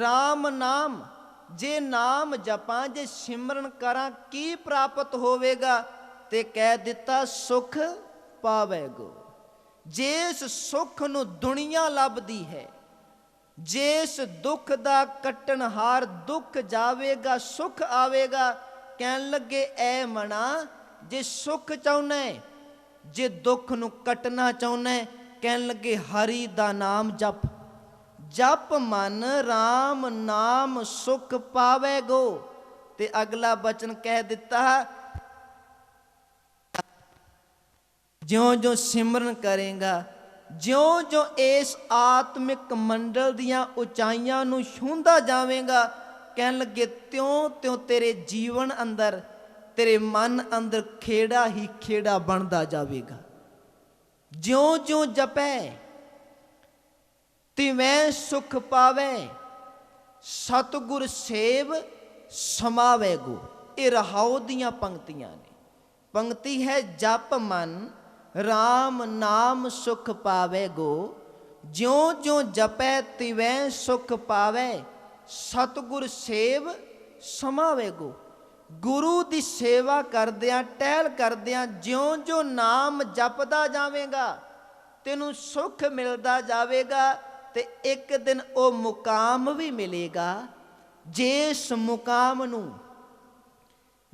ਰਾਮ ਨਾਮ, ਜੇ ਨਾਮ ਜਪਾਂ, ਜੇ ਸਿਮਰਨ ਕਰਾਂ, ਕੀ ਪ੍ਰਾਪਤ ਹੋਵੇਗਾ? ਤੇ ਕਹਿ ਦਿੱਤਾ ਸੁਖ ਪਾਵੇਗੋ। ਜਿਸ ਸੁਖ ਨੂੰ ਦੁਨੀਆ ਲੱਭਦੀ ਹੈ, ਜਿਸ ਦੁੱਖ ਦਾ ਕੱਟਣਹਾਰ ਦੁੱਖ ਜਾਵੇਗਾ, ਸੁਖ ਆਵੇਗਾ। ਕਹਿਣ ਲੱਗੇ ਐ ਮਨਾ, ਜੇ ਸੁਖ ਚਾਹੁੰਦਾ, ਜੇ ਦੁੱਖ ਨੂੰ ਕੱਟਣਾ ਚਾਹੁੰਦਾ, ਕਹਿਣ ਲੱਗੇ ਹਰੀ ਦਾ ਨਾਮ ਜਪ। ਜਪ ਮਨ ਰਾਮ ਨਾਮ ਸੁਖ ਪਾਵੇਗੋ। ਤੇ ਅਗਲਾ ਬਚਨ ਕਹਿ ਦਿੱਤਾ, ਜਿਉਂ-ਜਿਉਂ ਸਿਮਰਨ ਕਰੇਗਾ, ਜਿਉਂ-ਜਿਉਂ ਇਸ ਆਤਮਿਕ ਮੰਡਲ ਦੀਆਂ ਉਚਾਈਆਂ ਨੂੰ ਛੂੰਹਦਾ ਜਾਵੇਗਾ, ਕਹਿਣ ਲੱਗੇ ਤਿਉਂ-ਤਿਉਂ ਤੇਰੇ ਜੀਵਨ ਅੰਦਰ, ਤੇਰੇ ਮਨ ਅੰਦਰ ਖੇੜਾ ਹੀ ਖੇੜਾ ਬਣਦਾ ਜਾਵੇਗਾ। ਜਿਉਂ-ਜਿਉਂ ਜਪੈ ਤਿਵੇਂ ਸੁਖ ਪਾਵੇ, ਸਤਿਗੁਰ ਸੇਵ ਸਮਾਵੇਗੋ। ਇਹ ਰਹਾਉ ਦੀਆਂ ਪੰਕਤੀਆਂ ਨੇ। ਪੰਕਤੀ ਹੈ ਜਪ ਮਨ ਰਾਮ ਨਾਮ ਸੁਖ ਪਾਵੇਗੋ, ਜਿਉਂ-ਜਿਉਂ ਜਪੈ ਤਿਵੇਂ ਸੁਖ ਪਾਵੇ, ਸਤਿਗੁਰ ਸੇਵ ਸਮਾਵੇਗੋ। ਗੁਰੂ ਦੀ ਸੇਵਾ ਕਰਦਿਆਂ, ਟਹਿਲ ਕਰਦਿਆਂ, ਜਿਉਂ-ਜਿਉਂ ਨਾਮ ਜਪਦਾ ਜਾਵੇਗਾ, ਤੈਨੂੰ ਸੁਖ ਮਿਲਦਾ ਜਾਵੇਗਾ। ਤੇ ਇੱਕ ਦਿਨ ਉਹ ਮੁਕਾਮ ਵੀ ਮਿਲੇਗਾ, ਜਿਸ ਮੁਕਾਮ ਨੂੰ,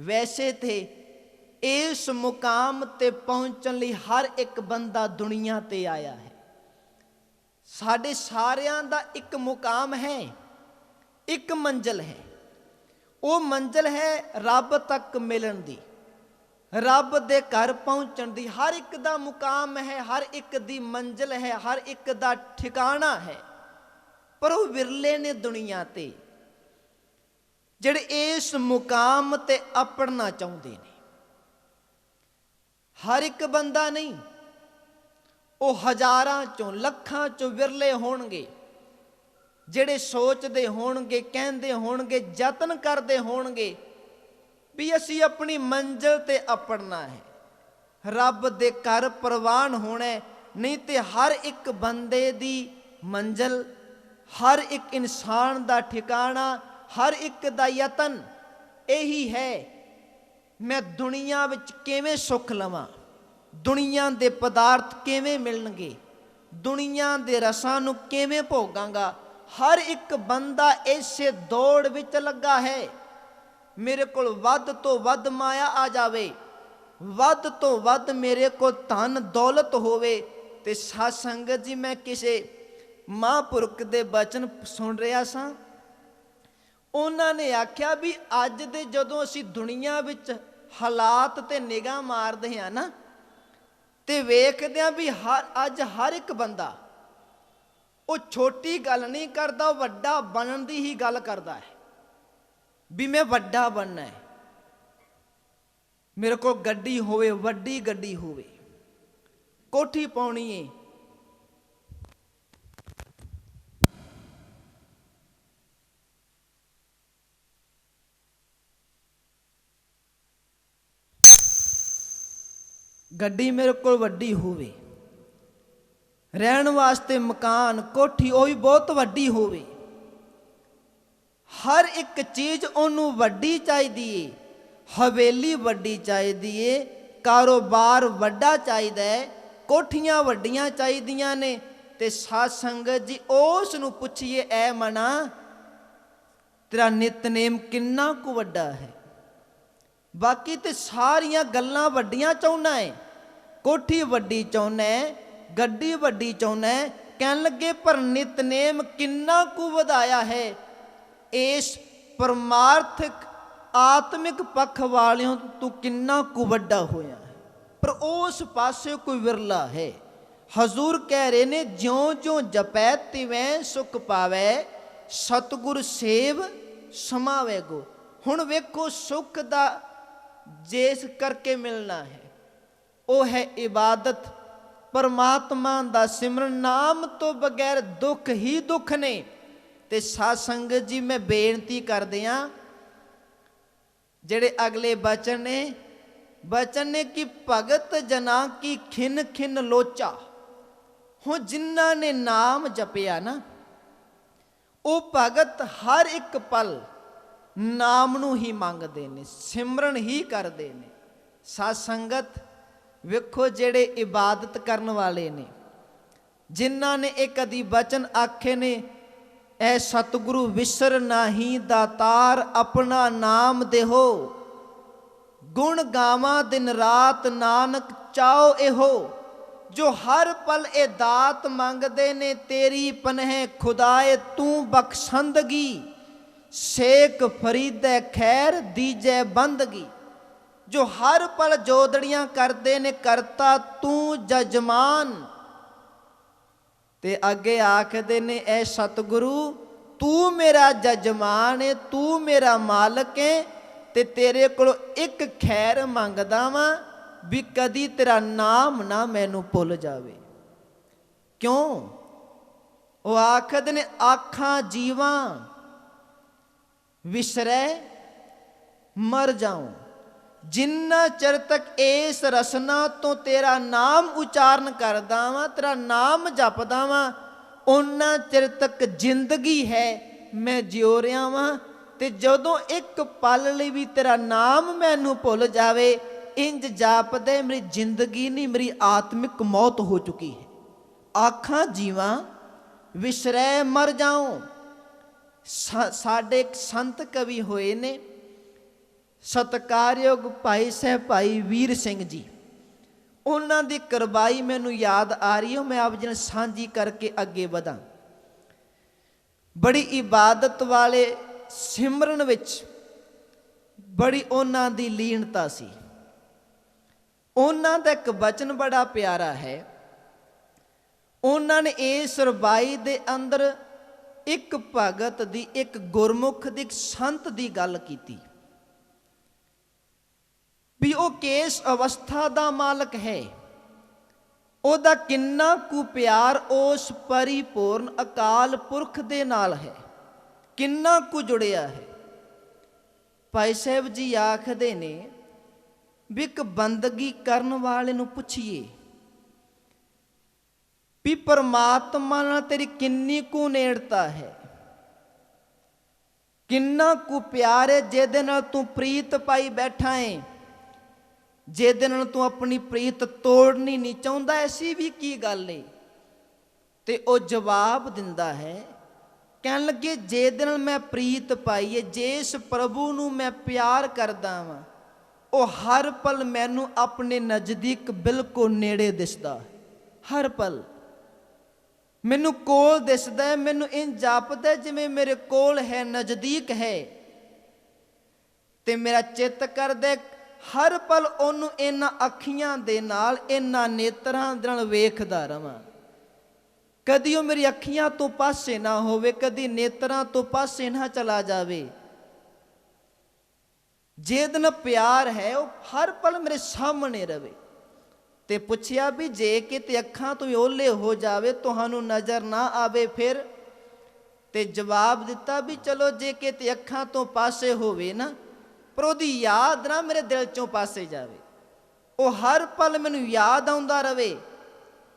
ਵੈਸੇ ਤੇ ਇਸ ਮੁਕਾਮ ਤੇ ਪਹੁੰਚਣ ਲਈ ਹਰ ਇੱਕ ਬੰਦਾ ਦੁਨੀਆ ਤੇ ਆਇਆ ਹੈ। ਸਾਡੇ ਸਾਰਿਆਂ ਦਾ ਇੱਕ ਮੁਕਾਮ ਹੈ, ਇੱਕ ਮੰਜ਼ਿਲ ਹੈ। ਉਹ ਮੰਜ਼ਿਲ ਹੈ ਰੱਬ ਤੱਕ ਮਿਲਣ ਦੀ, ਰੱਬ ਦੇ ਘਰ ਪਹੁੰਚਣ ਦੀ। ਹਰ ਇੱਕ ਦਾ ਮੁਕਾਮ ਹੈ, ਹਰ ਇੱਕ ਦੀ ਮੰਜ਼ਿਲ ਹੈ, ਹਰ ਇੱਕ ਦਾ ਠਿਕਾਣਾ ਹੈ। ਪਰ ਉਹ ਵਿਰਲੇ ਨੇ ਦੁਨੀਆ ਤੇ ਜਿਹੜੇ ਇਸ ਮੁਕਾਮ ਤੇ ਅਪੜਨਾ ਚਾਹੁੰਦੇ ਨੇ। ਹਰ ਇੱਕ ਬੰਦਾ ਨਹੀਂ, ਉਹ ਹਜ਼ਾਰਾਂ ਚੋਂ ਲੱਖਾਂ ਚੋਂ ਵਿਰਲੇ ਹੋਣਗੇ ਜਿਹੜੇ ਸੋਚਦੇ ਹੋਣਗੇ, ਕਹਿੰਦੇ ਹੋਣਗੇ, ਯਤਨ ਕਰਦੇ ਹੋਣਗੇ ਵੀ ਅਸੀਂ ਆਪਣੀ ਮੰਜ਼ਿਲ ਤੇ ਅਪੜਨਾ ਹੈ, ਰੱਬ ਦੇ ਘਰ ਪ੍ਰਵਾਨ ਹੋਣਾ। ਨਹੀਂ ਤੇ ਹਰ ਇੱਕ ਬੰਦੇ ਦੀ ਮੰਜ਼ਿਲ, ਹਰ ਇੱਕ ਇਨਸਾਨ ਦਾ ਠਿਕਾਣਾ, ਹਰ ਇੱਕ ਦਾ ਯਤਨ ਇਹੀ ਹੈ, ਮੈਂ ਦੁਨੀਆ ਵਿੱਚ ਕਿਵੇਂ ਸੁੱਖ ਲਵਾਂ, ਦੁਨੀਆ ਦੇ ਪਦਾਰਥ ਕਿਵੇਂ ਮਿਲਣਗੇ, ਦੁਨੀਆ ਦੇ ਰਸਾਂ ਨੂੰ ਕਿਵੇਂ ਭੋਗਾਂਗਾ। ਹਰ ਇੱਕ ਬੰਦਾ ਇਸੇ ਦੌੜ ਵਿੱਚ ਲੱਗਾ ਹੈ। ਮੇਰੇ ਕੋਲ ਵੱਧ ਤੋਂ ਵੱਧ ਮਾਇਆ ਆ ਜਾਵੇ, ਵੱਧ ਤੋਂ ਵੱਧ ਮੇਰੇ ਕੋਲ ਧਨ ਦੌਲਤ ਹੋਵੇ। ਤੇ ਸਾਧ ਸੰਗਤ ਜੀ, ਮੈਂ ਕਿਸੇ ਮਹਾਂਪੁਰਖ ਦੇ ਬਚਨ ਸੁਣ ਰਿਹਾ ਸਾਂ। ਉਹਨਾਂ ਨੇ ਆਖਿਆ ਵੀ ਅੱਜ ਦੇ ਜਦੋਂ ਅਸੀਂ ਦੁਨੀਆ ਵਿੱਚ ਹਾਲਾਤ ਤੇ ਨਿਗਾਹ ਮਾਰਦੇ ਹਾਂ ਨਾ, ਤੇ ਵੇਖਦੇ ਹਾਂ ਵੀ ਅੱਜ ਹਰ ਇੱਕ ਬੰਦਾ ਉਹ ਛੋਟੀ ਗੱਲ ਨਹੀਂ ਕਰਦਾ, ਉਹ ਵੱਡਾ ਬਣਨ ਦੀ ਹੀ ਗੱਲ ਕਰਦਾ ਹੈ ਵੀ ਮੈਂ ਵੱਡਾ ਬਣਨਾ ਹੈ, ਮੇਰੇ ਕੋਲ ਗੱਡੀ ਹੋਵੇ, ਵੱਡੀ ਗੱਡੀ ਹੋਵੇ, ਕੋਠੀ ਪਾਉਣੀ ਏ, ਗੱਡੀ ਮੇਰੇ ਕੋਲ ਵੱਡੀ ਹੋਵੇ, ਰਹਿਣ ਵਾਸਤੇ ਮਕਾਨ, ਕੋਠੀ ਉਹ ਵੀ ਬਹੁਤ ਵੱਡੀ ਹੋਵੇ। ਹਰ ਇੱਕ ਚੀਜ਼ ਉਹਨੂੰ ਵੱਡੀ ਚਾਹੀਦੀ ਏ, ਹਵੇਲੀ ਵੱਡੀ ਚਾਹੀਦੀ ਏ, ਕਾਰੋਬਾਰ ਵੱਡਾ ਚਾਹੀਦਾ ਹੈ, ਕੋਠੀਆਂ ਵੱਡੀਆਂ ਚਾਹੀਦੀਆਂ ਨੇ। ਤੇ ਸਾਧ ਸੰਗਤ ਜੀ ਉਸ ਨੂੰ ਪੁੱਛੀਏ, ਐ ਮਨਾ ਤੇਰਾ ਨਿਤਨੇਮ ਕਿੰਨਾ ਕੁ ਵੱਡਾ ਹੈ? ਬਾਕੀ ਤੇ ਸਾਰੀਆਂ ਗੱਲਾਂ ਵੱਡੀਆਂ ਚਾਹੁੰਦਾ ਹੈ, ਕੋਠੀ ਵੱਡੀ ਚਾਹੁੰਦਾ ਹੈ, ਗੱਡੀ ਵੱਡੀ ਚਾਹੁੰਦਾ ਹੈ। ਕਹਿਣ ਲੱਗੇ ਪਰ ਨਿਤਨੇਮ ਕਿੰਨਾ ਕੁ ਵਧਾਇਆ ਹੈ? ਇਸ ਪਰਮਾਰਥਿਕ ਆਤਮਿਕ ਪੱਖ ਵਾਲਿਆਂ ਤੂੰ ਕਿੰਨਾ ਕੁ ਵੱਡਾ ਹੋਇਆ ਹੈ। ਪਰ ਉਸ ਪਾਸੇ ਕੋਈ ਵਿਰਲਾ ਹੈ। ਹਜ਼ੂਰ ਕਹਿ ਰਹੇ ਨੇ, ਜਿਉਂ ਜਿਉਂ ਜਪੈ ਤਿਵੇਂ ਸੁਖ ਪਾਵੈ, ਸਤਿਗੁਰ ਸੇਵ ਸਮਾਵੇ ਗੋ। ਹੁਣ ਵੇਖੋ, ਸੁਖ ਦਾ ਜਿਸ ਕਰਕੇ ਮਿਲਣਾ ਹੈ ਉਹ ਹੈ ਇਬਾਦਤ, ਪਰਮਾਤਮਾ ਦਾ ਸਿਮਰਨ। ਨਾਮ ਤੋਂ ਬਗੈਰ ਦੁੱਖ ਹੀ ਦੁੱਖ ਨੇ। ਤੇ ਸਾਧ ਸੰਗਤ ਜੀ, ਮੈਂ ਬੇਨਤੀ ਕਰਦੇ ਹਾਂ, ਜਿਹੜੇ ਅਗਲੇ ਬਚਨ ਨੇ ਕਿ ਭਗਤ ਜਨਾਂ ਕੀ ਖਿਨ ਖਿਨ ਲੋਚਾ। ਹੁਣ ਜਿਨ੍ਹਾਂ ਨੇ ਨਾਮ ਜਪਿਆ ਨਾ, ਉਹ ਭਗਤ ਹਰ ਇੱਕ ਪਲ ਨਾਮ ਨੂੰ ਹੀ ਮੰਗਦੇ ਨੇ, ਸਿਮਰਨ ਹੀ ਕਰਦੇ ਨੇ। ਸਾਧ ਸੰਗਤ ਵੇਖੋ, ਜਿਹੜੇ ਇਬਾਦਤ ਕਰਨ ਵਾਲੇ ਨੇ, ਜਿਨ੍ਹਾਂ ਨੇ ਇਹ ਕਦੀ ਬਚਨ ਆਖੇ ਨੇ, ਐ ਸਤਿਗੁਰੂ ਵਿਸਰ ਨਾਹੀ ਦਾਤਾਰ ਆਪਣਾ ਨਾਮ ਦੇਹੋ, ਗੁਣ ਗਾਵਾਂ ਦਿਨ ਰਾਤ ਨਾਨਕ ਚਾਓ ਇਹੋ। ਜੋ ਹਰ ਪਲ ਇਹ ਦਾਤ ਮੰਗਦੇ ਨੇ, ਤੇਰੀ ਪਨਹਿ ਖੁਦਾਏ ਤੂੰ ਬਖਸ਼ੰਦਗੀ, ਸ਼ੇਖ ਫਰੀਦੈ ਖੈਰ ਦੀਜੈ ਬੰਦਗੀ। ਜੋ ਹਰ ਪਲ ਜੋਦੜੀਆਂ ਕਰਦੇ ਨੇ, ਕਰਤਾ ਤੂੰ ਜਜਮਾਨ। ਤੇ ਅੱਗੇ ਆਖਦੇ ਨੇ, ਐ ਸਤਿਗੁਰੂ ਤੂੰ ਮੇਰਾ ਜਜਮਾਨ ਏ, ਤੂੰ ਮੇਰਾ ਮਾਲਕ ਏ। ਤੇ ਤੇਰੇ ਕੋਲੋਂ ਇੱਕ ਖੈਰ ਮੰਗਦਾ ਵਾਂ ਵੀ ਕਦੀ ਤੇਰਾ ਨਾਮ ਨਾ ਮੈਨੂੰ ਭੁੱਲ ਜਾਵੇ। ਕਿਉਂ? ਉਹ ਆਖਦੇ ਨੇ, ਆਖਾਂ ਜੀਵਾਂ ਵਿਸਰੈ ਮਰ ਜਾਉ। ਜਿੰਨਾ ਚਿਰ ਤੱਕ ਇਸ ਰਸਨਾ ਤੋਂ ਤੇਰਾ ਨਾਮ ਉਚਾਰਨ ਕਰਦਾ ਵਾਂ, ਤੇਰਾ ਨਾਮ ਜਪਦਾ ਵਾਂ, ਉਹਨਾਂ ਚਿਰ ਤੱਕ ਜ਼ਿੰਦਗੀ ਹੈ, ਮੈਂ ਜਿਉ ਰਿਹਾ ਵਾਂ। ਤੇ ਜਦੋਂ ਇੱਕ ਪਲ ਲਈ ਵੀ ਤੇਰਾ ਨਾਮ ਮੈਨੂੰ ਭੁੱਲ ਜਾਵੇ, ਇੰਜ ਜਾਪਦੇ ਮੇਰੀ ਜ਼ਿੰਦਗੀ ਨਹੀਂ, ਮੇਰੀ ਆਤਮਿਕ ਮੌਤ ਹੋ ਚੁੱਕੀ ਹੈ। ਆਖਾਂ ਜੀਵਾਂ ਵਿਸਰੈ ਮਰ ਜਾਉ। ਸਾਡੇ ਇੱਕ ਸੰਤ ਕਵੀ ਹੋਏ ਨੇ, ਸਤਿਕਾਰਯੋਗ ਭਾਈ ਸਾਹਿਬ ਭਾਈ ਵੀਰ ਸਿੰਘ ਜੀ। ਉਹਨਾਂ ਦੀ ਕਰਵਾਈ ਮੈਨੂੰ ਯਾਦ ਆ ਰਹੀ ਹੈ, ਮੈਂ ਆਪ ਜੀ ਨਾਲ ਸਾਂਝੀ ਕਰਕੇ ਅੱਗੇ ਵਧਾਂ। ਬੜੀ ਇਬਾਦਤ ਵਾਲੇ, ਸਿਮਰਨ ਵਿੱਚ ਬੜੀ ਉਹਨਾਂ ਦੀ ਲੀਨਤਾ ਸੀ। ਉਹਨਾਂ ਦਾ ਇੱਕ ਬਚਨ ਬੜਾ ਪਿਆਰਾ ਹੈ। ਉਹਨਾਂ ਨੇ ਇਸ ਰਬਾਈ ਦੇ ਅੰਦਰ ਇੱਕ ਭਗਤ ਦੀ, ਇੱਕ ਗੁਰਮੁਖ ਦੀ, ਇੱਕ ਸੰਤ ਦੀ ਗੱਲ ਕੀਤੀ ਵੀ ਉਹ ਕਿਸ ਅਵਸਥਾ ਦਾ ਮਾਲਕ ਹੈ, ਉਹਦਾ ਕਿੰਨਾ ਕੁ ਪਿਆਰ ਉਸ ਪਰਿਪੂਰਨ ਅਕਾਲ ਪੁਰਖ ਦੇ ਨਾਲ ਹੈ, ਕਿੰਨਾ ਕੁ ਜੁੜਿਆ ਹੈ। ਭਾਈ ਸਾਹਿਬ ਜੀ ਆਖਦੇ ਨੇ ਵੀ ਇੱਕ ਬੰਦਗੀ ਕਰਨ ਵਾਲੇ ਨੂੰ ਪੁੱਛੀਏ ਵੀ ਪਰਮਾਤਮਾ ਨਾਲ ਤੇਰੀ ਕਿੰਨੀ ਕੁ ਨੇੜਤਾ ਹੈ, ਕਿੰਨਾ ਕੁ ਪਿਆਰ ਹੈ, ਜਿਹਦੇ ਨਾਲ ਤੂੰ ਪ੍ਰੀਤ ਪਾਈ ਬੈਠਾ ਹੈ, ਜਿਹਦੇ ਨਾਲ ਤੂੰ ਆਪਣੀ ਪ੍ਰੀਤ ਤੋੜਨੀ ਨਹੀਂ ਚਾਹੁੰਦਾ, ਐਸੀ ਵੀ ਕੀ ਗੱਲ ਏ। ਤੇ ਉਹ ਜਵਾਬ ਦਿੰਦਾ ਹੈ, ਕਹਿਣ ਲੱਗੇ, ਜਿਹਦੇ ਨਾਲ ਮੈਂ ਪ੍ਰੀਤ ਪਾਈ ਹੈ, ਜਿਸ ਪ੍ਰਭੂ ਨੂੰ ਮੈਂ ਪਿਆਰ ਕਰਦਾ ਵਾਂ, ਉਹ ਹਰ ਪਲ ਮੈਨੂੰ ਆਪਣੇ ਨਜ਼ਦੀਕ ਬਿਲਕੁਲ ਨੇੜੇ ਦਿਸਦਾ। ਹਰ ਪਲ ਮੈਨੂੰ ਕੋਲ ਦਿਸਦਾ ਹੈ, ਮੈਨੂੰ ਇੰਝ ਜਾਪਦਾ ਜਿਵੇਂ ਮੇਰੇ ਕੋਲ ਹੈ, ਨਜ਼ਦੀਕ ਹੈ। ਤੇ ਮੇਰਾ ਚਿੱਤ ਕਰਦਾ ਹਰ ਪਲ ਉਹਨੂੰ ਇਹਨਾਂ ਅੱਖੀਆਂ ਦੇ ਨਾਲ, ਇਹਨਾਂ ਨੇਤਰਾਂ ਦੇ ਨਾਲ ਵੇਖਦਾ ਰਵਾਂ। ਕਦੀ ਉਹ ਮੇਰੀ ਅੱਖੀਆਂ ਤੋਂ ਪਾਸੇ ਨਾ ਹੋਵੇ, ਕਦੀ ਨੇਤਰਾਂ ਤੋਂ ਪਾਸੇ ਨਾ ਚਲਾ ਜਾਵੇ। ਜਿਹਦੇ ਨਾਲ ਪਿਆਰ ਹੈ ਉਹ ਹਰ ਪਲ ਮੇਰੇ ਸਾਹਮਣੇ ਰਵੇ। ਤੇ ਪੁੱਛਿਆ ਵੀ ਜੇ ਕਿਤੇ ਅੱਖਾਂ ਤੋਂ ਓਲੇ ਹੋ ਜਾਵੇ, ਤੁਹਾਨੂੰ ਨਜ਼ਰ ਨਾ ਆਵੇ ਫਿਰ? ਤੇ ਜਵਾਬ ਦਿੱਤਾ ਵੀ ਚਲੋ ਜੇ ਕਿਤੇ ਅੱਖਾਂ ਤੋਂ ਪਾਸੇ ਹੋਵੇ ਨਾ, ਪਰ ਉਹਦੀ ਯਾਦ ਨਾ ਮੇਰੇ ਦਿਲ ਚੋਂ ਪਾਸੇ ਜਾਵੇ, ਉਹ ਹਰ ਪਲ ਮੈਨੂੰ ਯਾਦ ਆਉਂਦਾ ਰਵੇ।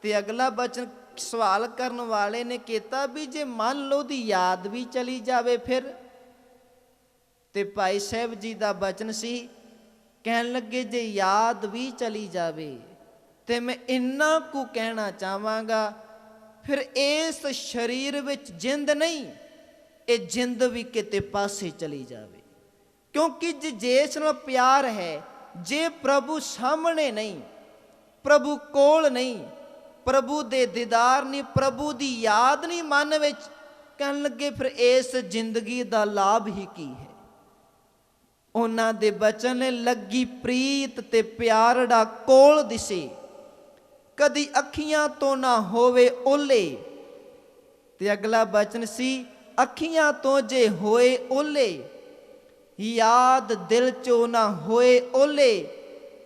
ਤੇ ਅਗਲਾ ਬਚਨ ਸਵਾਲ ਕਰਨ ਵਾਲੇ ਨੇ ਕੀਤਾ ਵੀ ਜੇ ਮੰਨ ਲਓ ਉਹਦੀ ਯਾਦ ਵੀ ਚਲੀ ਜਾਵੇ ਫਿਰ? ਤੇ ਭਾਈ ਸਾਹਿਬ ਜੀ ਦਾ ਬਚਨ ਸੀ, ਕਹਿਣ ਲੱਗੇ ਜੇ ਯਾਦ ਵੀ ਚਲੀ ਜਾਵੇ ਤੇ ਮੈਂ ਇੰਨਾ ਕੁ ਕਹਿਣਾ ਚਾਹਾਂਗਾ, ਫਿਰ ਇਸ ਸਰੀਰ ਵਿੱਚ ਜਿੰਦ ਨਹੀਂ, ਇਹ ਜਿੰਦ ਵੀ ਕਿਤੇ ਪਾਸੇ ਚਲੀ ਜਾਵੇ। ਕਿਉਂਕਿ ਜਿਸ ਨਾਲ ਪਿਆਰ ਹੈ, ਜੇ ਪ੍ਰਭੂ ਸਾਹਮਣੇ ਨਹੀਂ, ਪ੍ਰਭੂ ਕੋਲ ਨਹੀਂ, ਪ੍ਰਭੂ ਦੇ ਦੀਦਾਰ ਨਹੀਂ, ਪ੍ਰਭੂ ਦੀ ਯਾਦ ਨਹੀਂ ਮਨ ਵਿੱਚ, ਕਹਿਣ ਲੱਗੇ ਫਿਰ ਇਸ ਜ਼ਿੰਦਗੀ ਦਾ ਲਾਭ ਹੀ ਕੀ ਹੈ। ਉਹਨਾਂ ਦੇ ਬਚਨ ਨੇ, ਲੱਗੀ ਪ੍ਰੀਤ ਤੇ ਪਿਆਰੜਾ ਕੋਲ ਦਿਸੇ, ਕਦੀ ਅੱਖੀਆਂ ਤੋਂ ਨਾ ਹੋਵੇ ਓਲੇ। ਤੇ ਅਗਲਾ ਬਚਨ ਸੀ, ਅੱਖੀਆਂ ਤੋਂ ਜੇ ਹੋਏ ਓਲੇ, ਯਾਦ ਦਿਲ ਚੋਂ ਨਾ ਹੋਏ ਓਲੇ।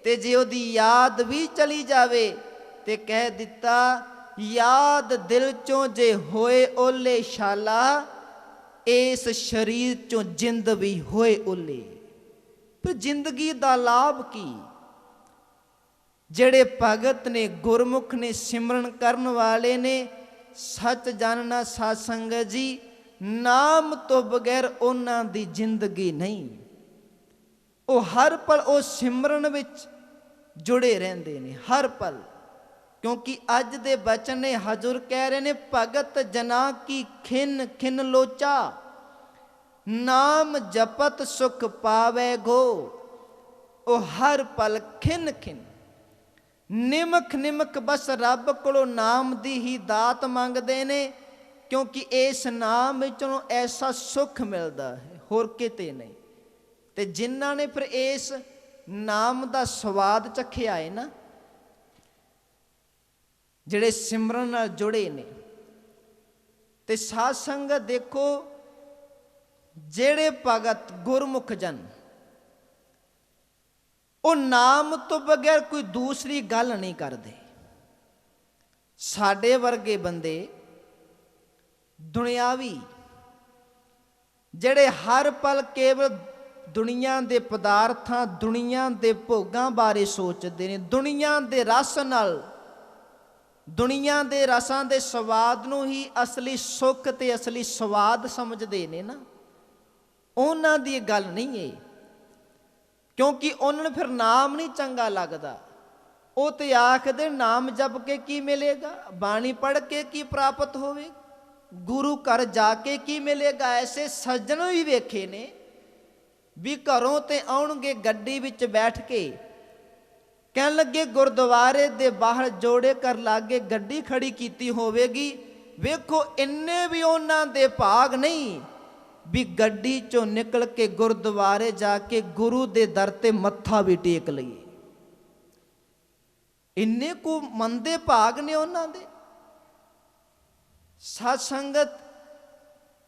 ਤੇ ਜੇ ਉਹਦੀ ਯਾਦ ਵੀ ਚਲੀ ਜਾਵੇ ਤੇ ਕਹਿ ਦਿੱਤਾ, ਯਾਦ ਦਿਲ ਚੋਂ ਜੇ ਹੋਏ ਓਲੇ, ਸ਼ਾਲਾ ਇਸ ਸਰੀਰ ਚੋਂ ਜਿੰਦ ਵੀ ਹੋਏ ਓਲੇ। ਫਿਰ ਜ਼ਿੰਦਗੀ ਦਾ ਲਾਭ ਕੀ? ਜਿਹੜੇ ਭਗਤ ਨੇ, ਗੁਰਮੁਖ ਨੇ, ਸਿਮਰਨ ਕਰਨ ਵਾਲੇ ਨੇ, ਸੱਚ ਜਾਣਨਾ ਸਾਧ ਸੰਗਤ ਜੀ, ਨਾਮ ਤੋਂ ਬਗੈਰ ਉਹਨਾਂ ਦੀ ਜ਼ਿੰਦਗੀ ਨਹੀਂ। ਉਹ ਹਰ ਪਲ ਉਹ ਸਿਮਰਨ ਵਿੱਚ ਜੁੜੇ ਰਹਿੰਦੇ ਨੇ, ਹਰ ਪਲ। ਕਿਉਂਕਿ ਅੱਜ ਦੇ ਬਚਨ ਨੇ, ਹਜ਼ੂਰ ਕਹਿ ਰਹੇ ਨੇ, ਭਗਤ ਜਨਾ ਕੀ ਖਿਨ ਖਿਨ ਲੋਚਾ, ਨਾਮ ਜਪਤ ਸੁਖ ਪਾਵੇ ਗੋ। ਉਹ ਹਰ ਪਲ ਖਿਨ ਖਿਨ, ਨਿਮਕ ਨਿਮਕ ਬਸ ਰੱਬ ਕੋਲੋਂ ਨਾਮ ਦੀ ਹੀ ਦਾਤ ਮੰਗਦੇ ਨੇ। ਕਿਉਂਕਿ ਇਸ ਨਾਮ ਵਿੱਚੋਂ ਐਸਾ ਸੁੱਖ ਮਿਲਦਾ ਹੈ, ਹੋਰ ਕਿਤੇ ਨਹੀਂ। ਤੇ ਜਿਨ੍ਹਾਂ ਨੇ ਫਿਰ ਇਸ ਨਾਮ ਦਾ ਸਵਾਦ ਚੱਖਿਆ ਹੈ ਨਾ, ਜਿਹੜੇ ਸਿਮਰਨ ਨਾਲ ਜੁੜੇ ਨੇ। ਤੇ ਸਾਧ ਸੰਗਤ ਦੇਖੋ, ਜਿਹੜੇ ਭਗਤ ਗੁਰਮੁਖ ਜਨ, ਉਹ ਨਾਮ ਤੋਂ ਬਗੈਰ ਕੋਈ ਦੂਸਰੀ ਗੱਲ ਨਹੀਂ ਕਰਦੇ। ਸਾਡੇ ਵਰਗੇ ਬੰਦੇ ਦੁਨਿਆਵੀ, ਜਿਹੜੇ ਹਰ ਪਲ ਕੇਵਲ ਦੁਨੀਆ ਦੇ ਪਦਾਰਥਾਂ, ਦੁਨੀਆ ਦੇ ਭੋਗਾਂ ਬਾਰੇ ਸੋਚਦੇ ਨੇ, ਦੁਨੀਆ ਦੇ ਰਸ ਨਾਲ, ਦੁਨੀਆ ਦੇ ਰਸਾਂ ਦੇ ਸਵਾਦ ਨੂੰ ਹੀ ਅਸਲੀ ਸੁੱਖ ਤੇ ਅਸਲੀ ਸਵਾਦ ਸਮਝਦੇ ਨੇ ਨਾ, ਉਹਨਾਂ ਦੀ ਇਹ ਗੱਲ ਨਹੀਂ ਹੈ। ਕਿਉਂਕਿ ਉਹਨਾਂ ਨੂੰ ਫਿਰ ਨਾਮ ਨਹੀਂ ਚੰਗਾ ਲੱਗਦਾ। ਉਹ ਤੇ ਆਖਦੇ ਨਾਮ ਜਪ ਕੇ ਕੀ ਮਿਲੇਗਾ, ਬਾਣੀ ਪੜ੍ਹ ਕੇ ਕੀ ਪ੍ਰਾਪਤ ਹੋਵੇ, ਗੁਰੂ ਘਰ ਜਾ ਕੇ ਕੀ ਮਿਲੇਗਾ। ਐਸੇ ਸੱਜਣ ਵੀ ਵੇਖੇ ਨੇ ਵੀ ਘਰੋਂ ਤੇ ਆਉਣਗੇ ਗੱਡੀ ਵਿੱਚ ਬੈਠ ਕੇ, ਕਹਿਣ ਲੱਗੇ ਗੁਰਦੁਆਰੇ ਦੇ ਬਾਹਰ ਜੋੜੇ ਕਰ ਲਾਗੇ ਗੱਡੀ ਖੜੀ ਕੀਤੀ ਹੋਵੇਗੀ, ਵੇਖੋ ਇੰਨੇ ਵੀ ਉਹਨਾਂ ਦੇ ਭਾਗ ਨਹੀਂ ਵੀ ਗੱਡੀ ਚੋਂ ਨਿਕਲ ਕੇ ਗੁਰਦੁਆਰੇ ਜਾ ਕੇ ਗੁਰੂ ਦੇ ਦਰ ਤੇ ਮੱਥਾ ਵੀ ਟੇਕ ਲਈਏ। ਇੰਨੇ ਕੁ ਮੰਦੇ ਭਾਗ ਨੇ ਉਹਨਾਂ ਦੇ। ਸਾਧ ਸੰਗਤ,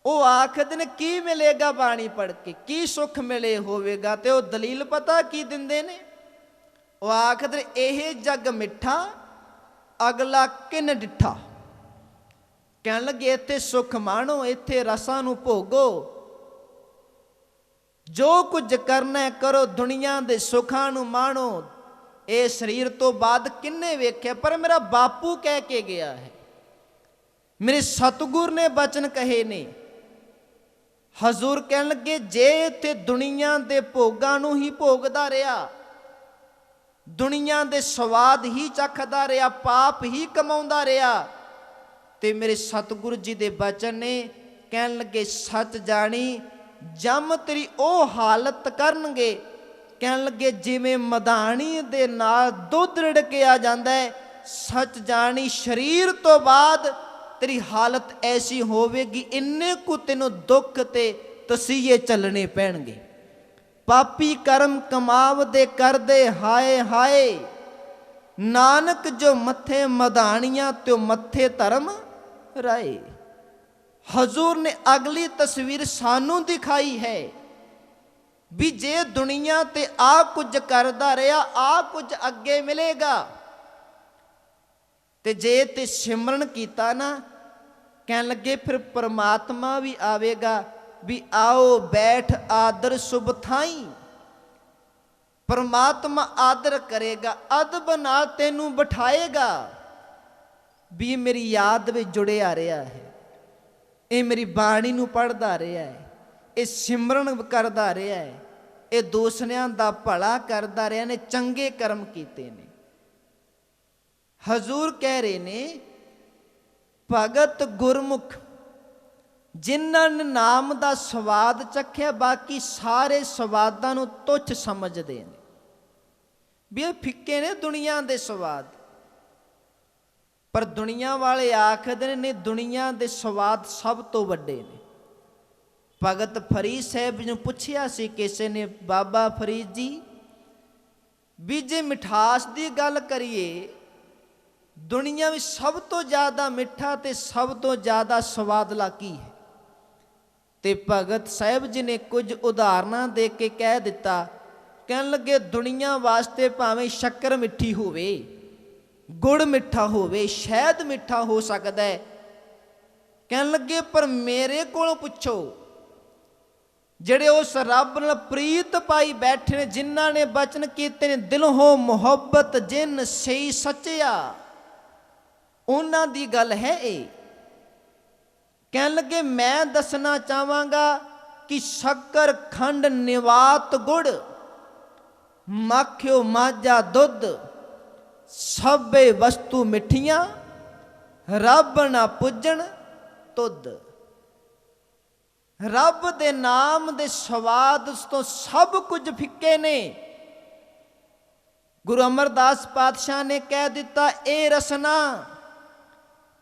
ਉਹ ਆਖਦੇ ਨੇ ਕੀ ਮਿਲੇਗਾ ਬਾਣੀ ਪੜ੍ਹ ਕੇ, ਕੀ ਸੁੱਖ ਮਿਲੇ ਹੋਵੇਗਾ। ਤੇ ਉਹ ਦਲੀਲ ਪਤਾ ਕੀ ਦਿੰਦੇ ਨੇ? ਉਹ ਆਖਦੇ ਇਹ ਜੱਗ ਮਿੱਠਾ ਅਗਲਾ ਕਿਨ ਡਿੱਠਾ। ਕਹਿਣ ਲੱਗੇ ਇੱਥੇ ਸੁੱਖ ਮਾਣੋ, ਇੱਥੇ ਰਸਾਂ ਨੂੰ ਭੋਗੋ, ਜੋ ਕੁਝ ਕਰਨਾ ਕਰੋ, ਦੁਨੀਆ ਦੇ ਸੁੱਖਾਂ ਨੂੰ ਮਾਣੋ। ਇਹ ਸਰੀਰ ਤੋਂ ਬਾਅਦ ਕਿੰਨੇ ਵੇਖਿਆ, ਪਰ ਮੇਰਾ ਬਾਪੂ ਕਹਿ ਕੇ ਗਿਆ ਹੈ, ਮੇਰੇ ਸਤਿਗੁਰ ਨੇ ਬਚਨ ਕਹੇ ਨੇ। ਹਜ਼ੂਰ ਕਹਿਣ ਲੱਗੇ ਜੇ ਇੱਥੇ ਦੁਨੀਆ ਦੇ ਭੋਗਾਂ ਨੂੰ ਹੀ ਭੋਗਦਾ ਰਿਹਾ, ਦੁਨੀਆ ਦੇ ਸਵਾਦ ਹੀ ਚੱਖਦਾ ਰਿਹਾ, ਪਾਪ ਹੀ ਕਮਾਉਂਦਾ ਰਿਹਾ, ਤੇ ਮੇਰੇ ਸਤਿਗੁਰੂ ਜੀ ਦੇ ਬਚਨ ਨੇ, ਕਹਿਣ ਲੱਗੇ ਸੱਚ ਜਾਣੀ ਜਮ ਤੇਰੀ ਉਹ ਹਾਲਤ ਕਰਨਗੇ। ਕਹਿਣ ਲੱਗੇ ਜਿਵੇਂ ਮਧਾਣੀ ਦੇ ਨਾਲ ਦੁੱਧ ਰਿੜਕਿਆ ਜਾਂਦਾ ਹੈ, ਸੱਚ ਜਾਣੀ ਸਰੀਰ ਤੋਂ ਬਾਅਦ ਤੇਰੀ ਹਾਲਤ ਐਸੀ ਹੋਵੇਗੀ, ਇੰਨੇ ਕੁ ਤੈਨੂੰ ਦੁੱਖ ਤੇ ਤਸੀਹੇ ਚੱਲਣੇ ਪੈਣਗੇ। ਪਾਪੀ ਕਰਮ ਕਮਾਵਦੇ ਕਰਦੇ ਹਾਏ ਹਾਏ, ਨਾਨਕ ਜੋ ਮੱਥੇ ਮਧਾਣੀਆਂ ਤੇ ਮੱਥੇ ਧਰਮ ਰਾਏ। ਹਜ਼ੂਰ ਨੇ ਅਗਲੀ ਤਸਵੀਰ ਸਾਨੂੰ ਦਿਖਾਈ ਹੈ ਵੀ ਜੇ ਦੁਨੀਆ ਤੇ ਆ ਕੁਝ ਕਰਦਾ ਰਿਹਾ, ਆ ਕੁਝ ਅੱਗੇ ਮਿਲੇਗਾ। ਤੇ ਜੇ ਤੇ ਸਿਮਰਨ ਕੀਤਾ ਨਾ, ਕਹਿਣ ਲੱਗੇ ਫਿਰ ਪਰਮਾਤਮਾ ਵੀ ਆਵੇਗਾ ਵੀ ਆਓ ਬੈਠ ਆਦਰ ਸੁਭ ਥਾਈ। ਪਰਮਾਤਮਾ ਆਦਰ ਕਰੇਗਾ, ਅਦਬ ਨਾਲ ਤੈਨੂੰ ਬਿਠਾਏਗਾ ਵੀ ਮੇਰੀ ਯਾਦ ਵਿੱਚ ਜੁੜਿਆ ਰਿਹਾ ਹੈ, ਇਹ ਮੇਰੀ ਬਾਣੀ ਨੂੰ ਪੜ੍ਹਦਾ ਰਿਹਾ ਹੈ, ਇਹ ਸਿਮਰਨ ਕਰਦਾ ਰਿਹਾ ਹੈ, ਇਹ ਦੂਸਰਿਆਂ ਦਾ ਭਲਾ ਕਰਦਾ ਰਿਹਾ ਨੇ, ਚੰਗੇ ਕਰਮ ਕੀਤੇ ਨੇ। ਹਜ਼ੂਰ ਕਹਿ ਰਹੇ ਨੇ ਭਗਤ ਗੁਰਮੁਖ ਜਿਨ੍ਹਾਂ ਨੇ ਨਾਮ ਦਾ ਸਵਾਦ ਚੱਖਿਆ, ਬਾਕੀ ਸਾਰੇ ਸਵਾਦਾਂ ਨੂੰ ਤੁੱਛ ਸਮਝਦੇ ਨੇ ਵੀ ਇਹ ਫਿੱਕੇ ਨੇ ਦੁਨੀਆ ਦੇ ਸਵਾਦ। ਪਰ ਦੁਨੀਆ ਵਾਲੇ ਆਖਦੇ ਨੇ ਦੁਨੀਆ ਦੇ ਸਵਾਦ ਸਭ ਤੋਂ ਵੱਡੇ ਨੇ। ਭਗਤ ਫਰੀਦ ਸਾਹਿਬ ਨੂੰ ਪੁੱਛਿਆ ਸੀ ਕਿਸੇ ਨੇ, ਬਾਬਾ ਫਰੀਦ ਜੀ ਵੀ ਜੇ ਮਿਠਾਸ ਦੀ ਗੱਲ ਕਰੀਏ, ਦੁਨੀਆ ਵਿੱਚ ਸਭ ਤੋਂ ਜ਼ਿਆਦਾ ਮਿੱਠਾ ਤੇ ਸਭ ਤੋਂ ਜ਼ਿਆਦਾ ਸਵਾਦਲਾ ਕੀ ਹੈ? ਤੇ ਭਗਤ ਸਾਹਿਬ ਜੀ ਨੇ ਕੁਝ ਉਦਾਹਰਨਾਂ ਦੇ ਕੇ ਕਹਿ ਦਿੱਤਾ। ਕਹਿਣ ਲੱਗੇ ਦੁਨੀਆ ਵਾਸਤੇ ਭਾਵੇਂ ਸ਼ੱਕਰ ਮਿੱਠੀ ਹੋਵੇ, ਗੁੜ ਮਿੱਠਾ ਹੋਵੇ, ਸ਼ਹਿਦ ਮਿੱਠਾ ਹੋ ਸਕਦਾ ਹੈ। ਕਹਿਣ ਲੱਗੇ ਪਰ ਮੇਰੇ ਕੋਲੋਂ ਪੁੱਛੋ ਜਿਹੜੇ ਉਸ ਰੱਬ ਨਾਲ ਪ੍ਰੀਤ ਪਾਈ ਬੈਠੇ ਨੇ, ਜਿਨ੍ਹਾਂ ਨੇ ਬਚਨ ਕੀਤੇ ਨੇ ਦਿਲੋਂ ਹੋ ਮੁਹੱਬਤ ਜਿਨ ਸਹੀ ਸੱਚਿਆ, ਉਹਨਾਂ ਦੀ ਗੱਲ ਹੈ ਇਹ। ਕਹਿਣ ਲੱਗੇ ਮੈਂ ਦੱਸਣਾ ਚਾਹਾਂਗਾ ਕਿ ਸ਼ੱਕਰ ਖੰਡ ਨਿਵਾਤ ਗੁੜ, ਮੱਖਿਓ ਮਾਝਾ ਦੁੱਧ, ਸਭੇ ਵਸਤੂ ਮਿੱਠੀਆਂ, ਰੱਬ ਨਾ ਪੁੱਜਣ ਤੁਧ। ਰੱਬ ਦੇ ਨਾਮ ਦੇ ਸਵਾਦ ਉਸ ਤੋਂ ਸਭ ਕੁਝ ਫਿੱਕੇ ਨੇ। ਗੁਰੂ ਅਮਰਦਾਸ ਪਾਤਸ਼ਾਹ ਨੇ ਕਹਿ ਦਿੱਤਾ, ਇਹ ਰਸਨਾ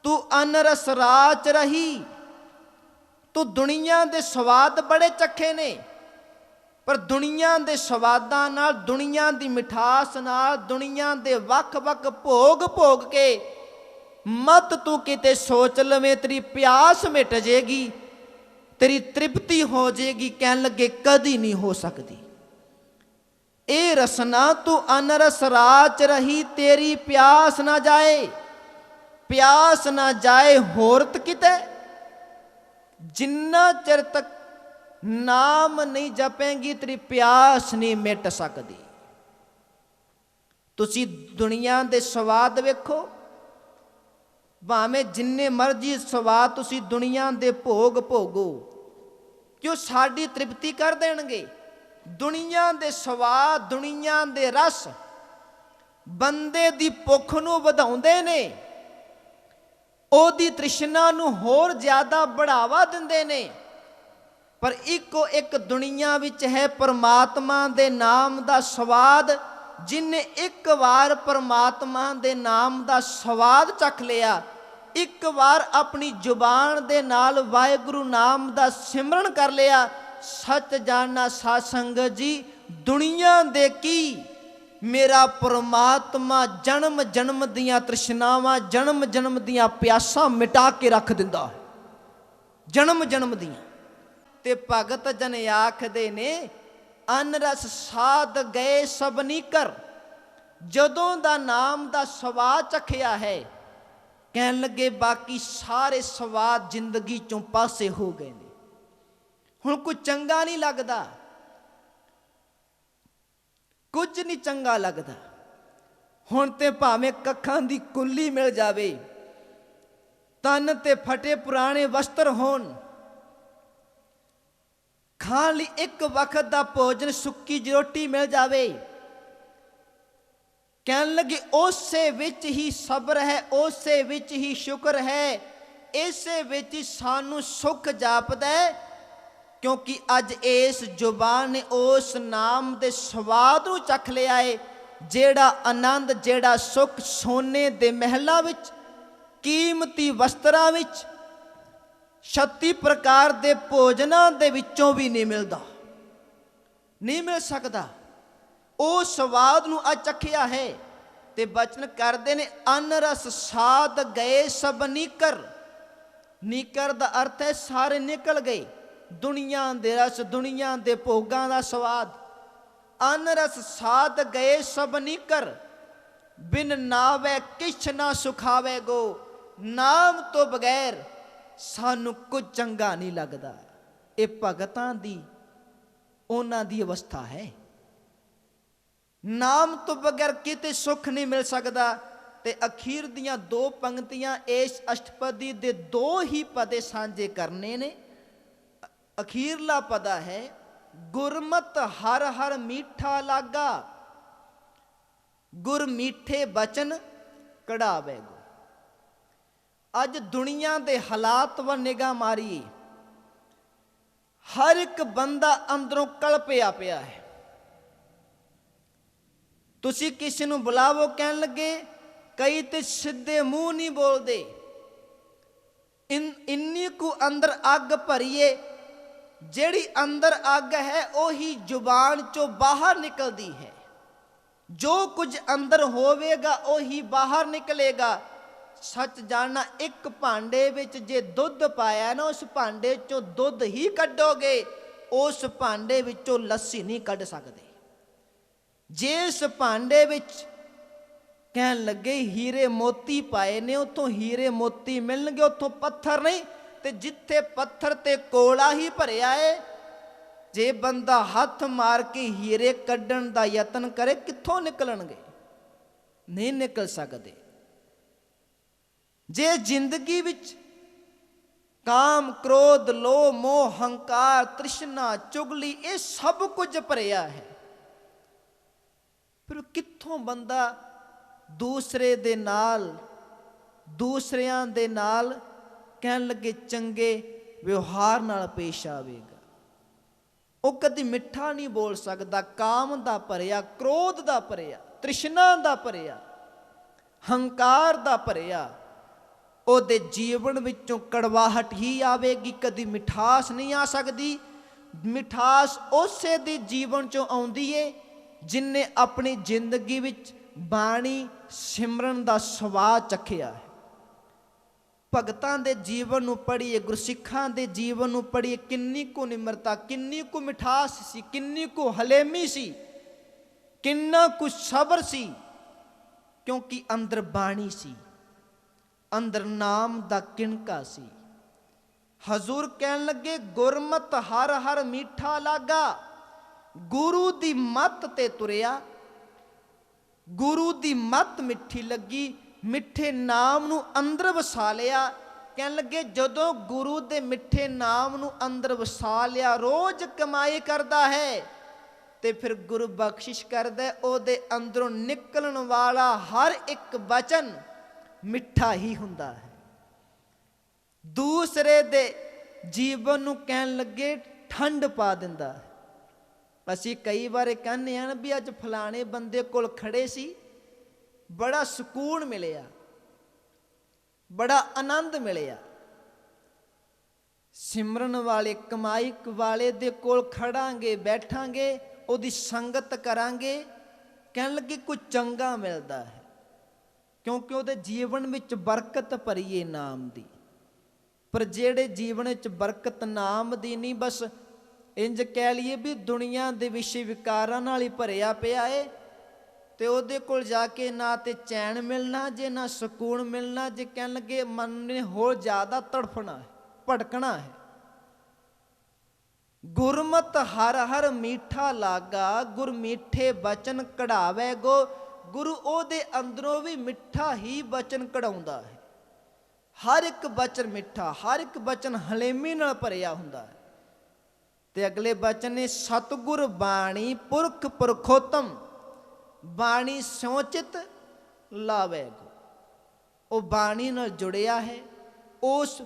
ਤੂੰ ਅਨਰਸ ਰਾਚ ਰਹੀ। ਤੂੰ ਦੁਨੀਆ ਦੇ ਸਵਾਦ ਬੜੇ ਚੱਖੇ ਨੇ, ਪਰ ਦੁਨੀਆ ਦੇ ਸਵਾਦਾਂ ਨਾਲ, ਦੁਨੀਆ ਦੀ ਮਿਠਾਸ ਨਾਲ, ਦੁਨੀਆ ਦੇ ਵੱਖ-ਵੱਖ ਭੋਗ ਭੋਗ ਕੇ ਮਤ ਤੂੰ ਕਿਤੇ ਸੋਚ ਲਵੇਂ ਤੇਰੀ ਪਿਆਸ ਮਿਟ ਜੇਗੀ, ਤੇਰੀ ਤ੍ਰਿਪਤੀ ਹੋ ਜੇਗੀ। ਕਹਿਣ ਲੱਗੇ ਕਦੀ ਨਹੀਂ ਹੋ ਸਕਦੀ। ਇਹ ਰਸਨਾ ਤੂੰ ਅਨਰਸ ਰਾਚ ਰਹੀ, ਤੇਰੀ ਪਿਆਸ ਨਾ ਜਾਏ, ਪਿਆਸ ਨਾ ਜਾਏ ਹੋਰਤ ਕਿਤੇ। ਜਿੰਨਾ ਚਿਰ ਤੱਕ ਨਾਮ ਨਹੀਂ ਜਪੇਂਗੀ ਤੇਰੀ ਪਿਆਸ ਨਹੀਂ ਮਿਟ ਸਕਦੀ। ਤੁਸੀਂ ਦੁਨੀਆ ਦੇ ਸਵਾਦ ਵੇਖੋ, ਭਾਵੇਂ ਜਿੰਨੇ ਮਰਜ਼ੀ ਸਵਾਦ ਤੁਸੀਂ ਦੁਨੀਆ ਦੇ ਭੋਗ ਭੋਗੋ, ਕਿਉਂ ਸਾਡੀ ਤ੍ਰਿਪਤੀ ਕਰ ਦੇਣਗੇ? ਦੁਨੀਆ ਦੇ ਸਵਾਦ, ਦੁਨੀਆ ਦੇ ਰਸ ਬੰਦੇ ਦੀ ਭੁੱਖ ਨੂੰ ਵਧਾਉਂਦੇ ਨੇ, ਉਹਦੀ ਤ੍ਰਿਸ਼ਨਾ ਨੂੰ ਹੋਰ ਜ਼ਿਆਦਾ ਬੜਾਵਾ ਦਿੰਦੇ ਨੇ। ਪਰ ਇੱਕੋ ਇੱਕ ਦੁਨੀਆ ਵਿੱਚ ਹੈ ਪਰਮਾਤਮਾ ਦੇ ਨਾਮ ਦਾ ਸਵਾਦ। ਜਿਨਨੇ ਇੱਕ ਵਾਰ ਪਰਮਾਤਮਾ ਦੇ ਨਾਮ ਦਾ ਸਵਾਦ ਚੱਖ ਲਿਆ, ਇੱਕ ਵਾਰ ਆਪਣੀ ਜ਼ੁਬਾਨ ਦੇ ਨਾਲ ਵਾਹਿਗੁਰੂ ਨਾਮ ਦਾ ਸਿਮਰਨ ਕਰ ਲਿਆ, ਸੱਚ ਜਾਣਨਾ ਸਾਧ ਸੰਗਤ ਜੀ, ਦੁਨੀਆ ਦੇ ਕੀ, ਮੇਰਾ ਪਰਮਾਤਮਾ ਜਨਮ ਜਨਮ ਦੀਆਂ ਤ੍ਰਿਸ਼ਨਾਵਾਂ, ਜਨਮ ਜਨਮ ਦੀਆਂ ਪਿਆਸਾਂ ਮਿਟਾ ਕੇ ਰੱਖ ਦਿੰਦਾ ਹੈ, ਜਨਮ ਜਨਮ ਦੀਆਂ। ਤੇ ਭਗਤ ਜਨ ਆਖਦੇ ਨੇ ਅਨਰਸ ਸਾਧ ਗਏ ਸਭਨੀ ਕਰ। ਜਦੋਂ ਦਾ ਨਾਮ ਦਾ ਸਵਾਦ ਚਖਿਆ ਹੈ, ਕਹਿਣ ਲੱਗੇ ਬਾਕੀ ਸਾਰੇ ਸਵਾਦ ਜ਼ਿੰਦਗੀ ਚੋਂ ਪਾਸੇ ਹੋ ਗਏ ਨੇ। ਹੁਣ ਕੁਝ ਚੰਗਾ ਨਹੀਂ ਲੱਗਦਾ, ਕੁਝ ਨਹੀਂ ਚੰਗਾ ਲੱਗਦਾ। ਹੁਣ ਤੇ ਭਾਵੇਂ ਕੱਖਾਂ ਦੀ ਕੁੱਲੀ ਮਿਲ ਜਾਵੇ, ਤਨ ਤੇ ਫਟੇ ਪੁਰਾਣੇ ਵਸਤਰ ਹੋਣ, ਖਾਣ ਲਈ ਇੱਕ ਵਕਤ ਦਾ ਭੋਜਨ ਸੁੱਕੀ ਜਿਹੀ ਰੋਟੀ ਮਿਲ ਜਾਵੇ, ਕਹਿਣ ਲੱਗੇ ਉਸੇ ਵਿੱਚ ਹੀ ਸਬਰ ਹੈ, ਉਸੇ ਵਿੱਚ ਹੀ ਸ਼ੁਕਰ ਹੈ, ਇਸੇ ਵਿੱਚ ਹੀ ਸਾਨੂੰ ਸੁੱਖ ਜਾਪਦਾ ਹੈ। ਕਿਉਂਕਿ ਅੱਜ ਇਸ ਜ਼ੁਬਾਨ ਨੇ ਉਸ ਨਾਮ ਦੇ ਸਵਾਦ ਨੂੰ ਚੱਖ ਲਿਆ ਹੈ, ਜਿਹੜਾ ਆਨੰਦ, ਜਿਹੜਾ ਸੁੱਖ ਸੋਨੇ ਦੇ ਮਹਿਲਾਂ ਵਿੱਚ, ਕੀਮਤੀ ਵਸਤਰਾਂ ਵਿੱਚ, 36 ਪ੍ਰਕਾਰ ਦੇ ਭੋਜਨਾਂ ਦੇ ਵਿੱਚੋਂ ਵੀ ਨਹੀਂ ਮਿਲਦਾ, ਨਹੀਂ ਮਿਲ ਸਕਦਾ। ਉਹ ਸਵਾਦ ਨੂੰ ਅੱਜ ਚੱਖਿਆ ਹੈ। ਤੇ ਬਚਨ ਕਰਦੇ ਨੇ ਅਨਰਸ ਸਾਧ ਗਏ ਸਭ ਨੀਕਰ। ਨੀਕਰ ਦਾ ਅਰਥ ਹੈ ਸਾਰੇ ਨਿਕਲ ਗਏ, ਦੁਨੀਆ ਦੇ ਰਸ, ਦੁਨੀਆ ਦੇ ਭੋਗਾਂ ਦਾ ਸਵਾਦ। ਅਨਰਸ ਸਾਧ ਗਏ ਸਭ ਨੀਕਰ, ਬਿਨ ਨਾਵੇ ਕਿਛ ਨਾ ਸੁਖਾਵੇ ਗੋ। ਨਾਮ ਤੋਂ ਬਗੈਰ ਸਾਨੂੰ ਕੁਝ ਚੰਗਾ ਨਹੀਂ ਲੱਗਦਾ। ਇਹ ਭਗਤਾਂ ਦੀ, ਉਹਨਾਂ ਦੀ ਅਵਸਥਾ ਹੈ। ਨਾਮ ਤੋਂ ਬਗੈਰ ਕਿਤੇ ਸੁੱਖ ਨਹੀਂ ਮਿਲ ਸਕਦਾ। ਤੇ ਅਖੀਰ ਦੀਆਂ 2 ਪੰਕਤੀਆਂ ਇਸ ਅਸ਼ਟਪਦੀ ਦੇ 2 ਹੀ ਪਦੇ ਸਾਂਝੇ ਕਰਨੇ ਨੇ। ਅਖੀਰਲਾ ਪਦਾ ਹੈ, ਗੁਰਮਤ ਹਰ ਹਰ ਮੀਠਾ ਲਾਗਾ, ਗੁਰ ਮੀਠੇ ਬਚਨ ਕਢਾਵੇ ਗੋ। ਅੱਜ ਦੁਨੀਆ ਦੇ ਹਾਲਾਤ ਵੱਲ ਨਿਗਾਹ ਮਾਰੀਏ, ਹਰ ਇੱਕ ਬੰਦਾ ਅੰਦਰੋਂ ਕਲਪਿਆ ਪਿਆ ਹੈ। ਤੁਸੀਂ ਕਿਸੇ ਨੂੰ ਬੁਲਾਵੋ, ਕਹਿਣ ਲੱਗੇ, ਕਈ ਤੇ ਸਿੱਧੇ ਮੂੰਹ ਨਹੀਂ ਬੋਲਦੇ, ਇੰਨੀ ਕੁ ਅੰਦਰ ਅੱਗ ਭਰੀਏ, ਜਿਹੜੀ ਅੰਦਰ ਅੱਗ ਹੈ ਉਹੀ ਜ਼ੁਬਾਨ ਚੋਂ ਬਾਹਰ ਨਿਕਲਦੀ ਹੈ। ਜੋ ਕੁਝ ਅੰਦਰ ਹੋਵੇਗਾ ਉਹੀ ਬਾਹਰ ਨਿਕਲੇਗਾ। ਸੱਚ ਜਾਣਨਾ, ਇੱਕ ਭਾਂਡੇ ਵਿੱਚ ਜੇ ਦੁੱਧ ਪਾਇਆ ਨਾ, ਉਸ ਭਾਂਡੇ ਚੋਂ ਦੁੱਧ ਹੀ ਕੱਢੋਗੇ, ਉਸ ਭਾਂਡੇ ਵਿੱਚੋਂ ਲੱਸੀ ਨਹੀਂ ਕੱਢ ਸਕਦੇ। ਜੇ ਇਸ ਭਾਂਡੇ ਵਿੱਚ ਕਹਿਣ ਲੱਗੇ ਹੀਰੇ ਮੋਤੀ ਪਾਏ ਨੇ, ਉੱਥੋਂ ਹੀਰੇ ਮੋਤੀ ਮਿਲਣਗੇ, ਉੱਥੋਂ ਪੱਥਰ ਨਹੀਂ। ਤੇ ਜਿੱਥੇ ਪੱਥਰ ਤੇ ਕੋਲਾ ਹੀ ਭਰਿਆ ਏ, ਜੇ ਬੰਦਾ ਹੱਥ ਮਾਰ ਕੇ ਹੀਰੇ ਕੱਢਣ ਦਾ ਯਤਨ ਕਰੇ, ਕਿੱਥੋਂ ਨਿਕਲਣਗੇ? ਨਹੀਂ ਨਿਕਲ ਸਕਦੇ। ਜੇ ਜ਼ਿੰਦਗੀ ਵਿੱਚ ਕਾਮ, ਕ੍ਰੋਧ, ਲੋਭ, ਮੋਹ, ਹੰਕਾਰ, ਤ੍ਰਿਸ਼ਨਾ, ਚੁਗਲੀ, ਇਹ ਸਭ ਕੁਝ ਭਰਿਆ ਹੈ, ਫਿਰ ਕਿੱਥੋਂ ਬੰਦਾ ਦੂਸਰੇ ਦੇ ਨਾਲ, ਦੂਸਰਿਆਂ ਦੇ ਨਾਲ ਕਹਿਣ ਲੱਗੇ ਚੰਗੇ ਵਿਵਹਾਰ ਨਾਲ ਪੇਸ਼ ਆਵੇਗਾ? ਉਹ ਕਦੀ ਮਿੱਠਾ ਨਹੀਂ ਬੋਲ ਸਕਦਾ। ਕਾਮ ਦਾ ਭਰਿਆ, ਕ੍ਰੋਧ ਦਾ ਭਰਿਆ, ਤ੍ਰਿਸ਼ਨਾ ਦਾ ਭਰਿਆ, ਹੰਕਾਰ ਦਾ ਭਰਿਆ, ਉਹਦੇ ਜੀਵਨ ਵਿੱਚੋਂ ਕੜਵਾਹਟ ਹੀ ਆਵੇਗੀ, ਕਦੀ ਮਿਠਾਸ ਨਹੀਂ ਆ ਸਕਦੀ। ਮਿਠਾਸ ਉਸੇ ਦੇ ਜੀਵਨ ਚੋਂ ਆਉਂਦੀ ਏ ਜਿਨਨੇ ਆਪਣੀ ਜ਼ਿੰਦਗੀ ਵਿੱਚ ਬਾਣੀ ਸਿਮਰਨ ਦਾ ਸਵਾਦ ਚੱਖਿਆ ਹੈ। ਭਗਤਾਂ ਦੇ ਜੀਵਨ ਨੂੰ ਪੜ੍ਹੀਏ, ਗੁਰਸਿੱਖਾਂ ਦੇ ਜੀਵਨ ਨੂੰ ਪੜ੍ਹੀਏ, ਕਿੰਨੀ ਕੁ ਨਿਮਰਤਾ, ਕਿੰਨੀ ਕੁ ਮਿਠਾਸ ਸੀ, ਕਿੰਨੀ ਕੁ ਹਲੇਮੀ ਸੀ, ਕਿੰਨਾ ਕੁ ਸਬਰ ਸੀ, ਕਿਉਂਕਿ ਅੰਦਰ ਬਾਣੀ ਸੀ, ਅੰਦਰ ਨਾਮ ਦਾ ਕਿਣਕਾ ਸੀ। ਹਜ਼ੂਰ ਕਹਿਣ ਲੱਗੇ, ਗੁਰਮਤ ਹਰ ਹਰ ਮੀਠਾ ਲਾਗਾ, ਗੁਰੂ ਦੀ ਮੱਤ ਤੇ ਤੁਰਿਆ, ਗੁਰੂ ਦੀ ਮੱਤ ਮਿੱਠੀ ਲੱਗੀ, ਮਿੱਠੇ ਨਾਮ ਨੂੰ ਅੰਦਰ ਵਸਾ ਲਿਆ। ਕਹਿਣ ਲੱਗੇ, ਜਦੋਂ ਗੁਰੂ ਦੇ ਮਿੱਠੇ ਨਾਮ ਨੂੰ ਅੰਦਰ ਵਸਾ ਲਿਆ, ਰੋਜ਼ ਕਮਾਈ ਕਰਦਾ ਹੈ, ਤੇ ਫਿਰ ਗੁਰੂ ਬਖਸ਼ਿਸ਼ ਕਰਦਾ, ਉਹਦੇ ਅੰਦਰੋਂ ਨਿਕਲਣ ਵਾਲਾ ਹਰ ਇੱਕ ਬਚਨ ਮਿੱਠਾ ਹੀ ਹੁੰਦਾ ਹੈ। ਦੂਸਰੇ ਦੇ ਜੀਵਨ ਨੂੰ ਕਹਿਣ ਲੱਗੇ ਠੰਡ ਪਾ ਦਿੰਦਾ ਹੈ। ਅਸੀਂ ਕਈ ਵਾਰ ਕਹਿੰਦੇ ਹਾਂ ਵੀ ਅੱਜ ਫਲਾਣੇ ਬੰਦੇ ਕੋਲ ਖੜੇ ਸੀ, ਬੜਾ ਸਕੂਨ ਮਿਲਿਆ, ਬੜਾ ਆਨੰਦ ਮਿਲਿਆ। ਸਿਮਰਨ ਵਾਲੇ, ਕਮਾਈ ਵਾਲੇ ਦੇ ਕੋਲ ਖੜਾਂਗੇ, ਬੈਠਾਂਗੇ, ਉਹਦੀ ਸੰਗਤ ਕਰਾਂਗੇ, ਕਹਿਣ ਲੱਗੇ ਕੁਝ ਚੰਗਾ ਮਿਲਦਾ ਹੈ, ਕਿਉਂਕਿ ਉਹਦੇ ਜੀਵਨ ਵਿੱਚ ਬਰਕਤ ਭਰੀ ਹੈ ਨਾਮ ਦੀ। ਪਰ ਜਿਹੜੇ ਜੀਵਨ ਵਿੱਚ ਬਰਕਤ ਨਾਮ ਦੀ ਨਹੀਂ, ਬਸ ਇੰਜ ਕਹਿ ਲਈਏ ਵੀ ਦੁਨੀਆ ਦੇ ਵਿਸ਼ੇ ਵਿਕਾਰਾਂ ਨਾਲ ਹੀ ਭਰਿਆ ਪਿਆ ਏ, ਤੇ ਉਹਦੇ ਕੋਲ ਜਾ ਕੇ ਨਾ ਤੇ ਚੈਨ ਮਿਲਣਾ ਜੇ, ਨਾ ਸਕੂਨ ਮਿਲਣਾ ਜੇ। ਕਹਿਣ ਲੱਗੇ ਮਨ ਨੇ ਹੋਰ ਜ਼ਿਆਦਾ ਤੜਫਣਾ ਹੈ, ਭਟਕਣਾ ਹੈ। ਗੁਰਮਤ ਹਰ ਹਰ ਮੀਠਾ ਲਾਗਾ, ਗੁਰ ਮੀਠੇ ਬਚਨ ਕਢਾਵੇ ਗੋ। ਗੁਰੂ ਉਹਦੇ ਅੰਦਰੋਂ ਵੀ ਮਿੱਠਾ ਹੀ ਬਚਨ ਕਢਾਉਂਦਾ ਹੈ। ਹਰ ਇੱਕ ਬਚਨ ਮਿੱਠਾ, ਹਰ ਇੱਕ ਬਚਨ ਹਲੇਮੀ ਨਾਲ ਭਰਿਆ ਹੁੰਦਾ ਹੈ। ਤੇ ਅਗਲੇ ਬਚਨ ਨੇ, ਸਤਿਗੁਰ ਬਾਣੀ ਪੁਰਖ ਪੁਰਖੋਤਮ, ਬਾਣੀ ਸਿਉਚਿਤ ਲਾਵੇ ਗੋ। ਉਹ ਬਾਣੀ ਨਾਲ ਜੁੜਿਆ ਹੈ, ਉਸ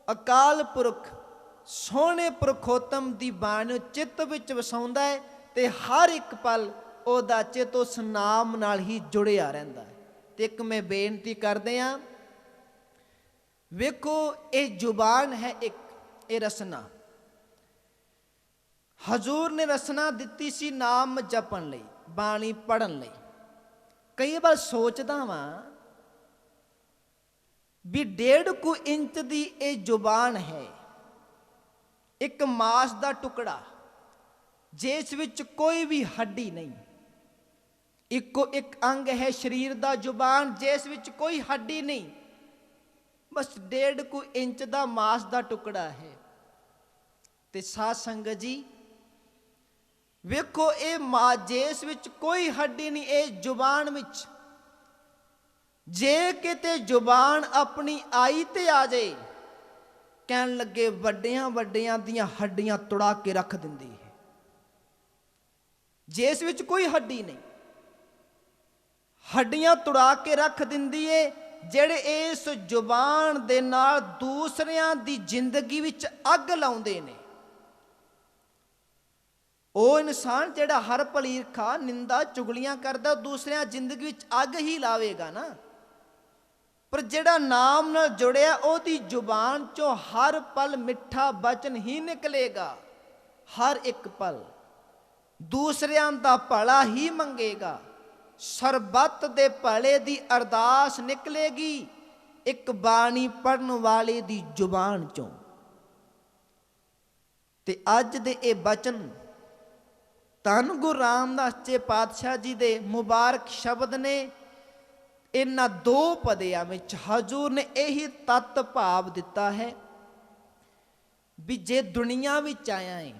ਅਕਾਲ ਪੁਰਖ ਸੋਹਣੇ ਪੁਰਖੋਤਮ ਦੀ ਬਾਣੀ ਚਿੱਤ ਵਿੱਚ ਵਸਾਉਂਦਾ ਹੈ, ਤੇ ਹਰ ਇੱਕ ਪਲ ਉਹਦਾ ਚਿੱਤ ਉਸ ਨਾਮ ਨਾਲ ਹੀ ਜੁੜਿਆ ਰਹਿੰਦਾ ਹੈ। ਤੇ ਇੱਕ ਮੈਂ ਬੇਨਤੀ ਕਰਦੇ ਹਾਂ, ਵੇਖੋ ਇਹ ਜ਼ੁਬਾਨ ਹੈ ਇੱਕ, ਇਹ ਰਸਨਾ ਹਜ਼ੂਰ ਨੇ ਰਸਨਾ ਦਿੱਤੀ ਸੀ ਨਾਮ ਜਪਣ ਲਈ, ਬਾਣੀ ਪੜ੍ਹਨ ਲਈ। ਕਈ ਵਾਰ ਸੋਚਦਾ ਵਾਂ ਵੀ 1.5 ਇੰਚ ਦੀ ਇਹ ਜ਼ੁਬਾਨ ਹੈ, ਇੱਕ ਮਾਸ ਦਾ ਟੁਕੜਾ, ਜਿਸ ਵਿੱਚ ਕੋਈ ਵੀ ਹੱਡੀ ਨਹੀਂ, ਇੱਕੋ ਇੱਕ ਅੰਗ ਹੈ ਸਰੀਰ ਦਾ ਜ਼ੁਬਾਨ, ਜਿਸ ਵਿੱਚ ਕੋਈ ਹੱਡੀ ਨਹੀਂ, ਬਸ 1.5 ਇੰਚ ਦਾ ਮਾਸ ਦਾ ਟੁਕੜਾ ਹੈ। ਤੇ ਸਾਧ ਸੰਗਤ ਜੀ ਵੇਖੋ, ਇਹ ਜਿਸ ਵਿੱਚ ਕੋਈ ਹੱਡੀ ਨਹੀਂ, ਇਹ ਜ਼ੁਬਾਨ ਵਿੱਚ ਜੇ ਕਿਤੇ ਜ਼ੁਬਾਨ ਆਪਣੀ ਆਈ ਤੇ ਆ ਜਾਏ, ਕਹਿਣ ਲੱਗੇ ਵੱਡਿਆਂ ਵੱਡਿਆਂ ਦੀਆਂ ਹੱਡੀਆਂ ਤੁੜਾ ਕੇ ਰੱਖ ਦਿੰਦੀ ਹੈ, ਜਿਸ ਵਿੱਚ ਕੋਈ ਹੱਡੀ ਨਹੀਂ, ਹੱਡੀਆਂ ਤੁੜਾ ਕੇ ਰੱਖ ਦਿੰਦੀ ਏ। ਜਿਹੜੇ ਇਸ ਜ਼ੁਬਾਨ ਦੇ ਨਾਲ ਦੂਸਰਿਆਂ ਦੀ ਜ਼ਿੰਦਗੀ ਵਿੱਚ ਅੱਗ ਲਾਉਂਦੇ ਨੇ, ਉਹ ਇਨਸਾਨ ਜਿਹੜਾ ਹਰ ਭਲੀਰਖਾ ਨਿੰਦਾ ਚੁਗਲੀਆਂ ਕਰਦਾ, ਦੂਸਰਿਆਂ ਜ਼ਿੰਦਗੀ ਵਿੱਚ ਅੱਗ ਹੀ ਲਾਵੇਗਾ ਨਾ। ਪਰ ਜਿਹੜਾ ਨਾਮ ਨਾਲ ਜੁੜਿਆ, ਉਹਦੀ ਜ਼ੁਬਾਨ ਚੋਂ ਹਰ ਪਲ ਮਿੱਠਾ ਬਚਨ ਹੀ ਨਿਕਲੇਗਾ। ਹਰ ਇੱਕ ਪਲ ਦੂਸਰਿਆਂ ਦਾ ਭਲਾ ਹੀ ਮੰਗੇਗਾ, ਸਰਬੱਤ ਦੇ ਭਲੇ ਦੀ ਅਰਦਾਸ ਨਿਕਲੇਗੀ ਇੱਕ ਬਾਣੀ ਪੜ੍ਹਨ ਵਾਲੇ ਦੀ ਜ਼ੁਬਾਨ ਚੋਂ। ਤੇ ਅੱਜ ਦੇ ਇਹ ਬਚਨ ਧੰਨ ਗੁਰੂ ਰਾਮਦਾਸ ਜੀ ਪਾਤਸ਼ਾਹ ਜੀ ਦੇ ਮੁਬਾਰਕ ਸ਼ਬਦ ਨੇ। ਇਹਨਾਂ ਦੋ ਪਦਿਆਂ ਵਿੱਚ ਹਜ਼ੂਰ ਨੇ ਇਹੀ ਤੱਤ ਭਾਵ ਦਿੱਤਾ ਹੈ ਵੀ ਜੇ ਦੁਨੀਆ ਵਿੱਚ ਆਇਆ ਹੈ,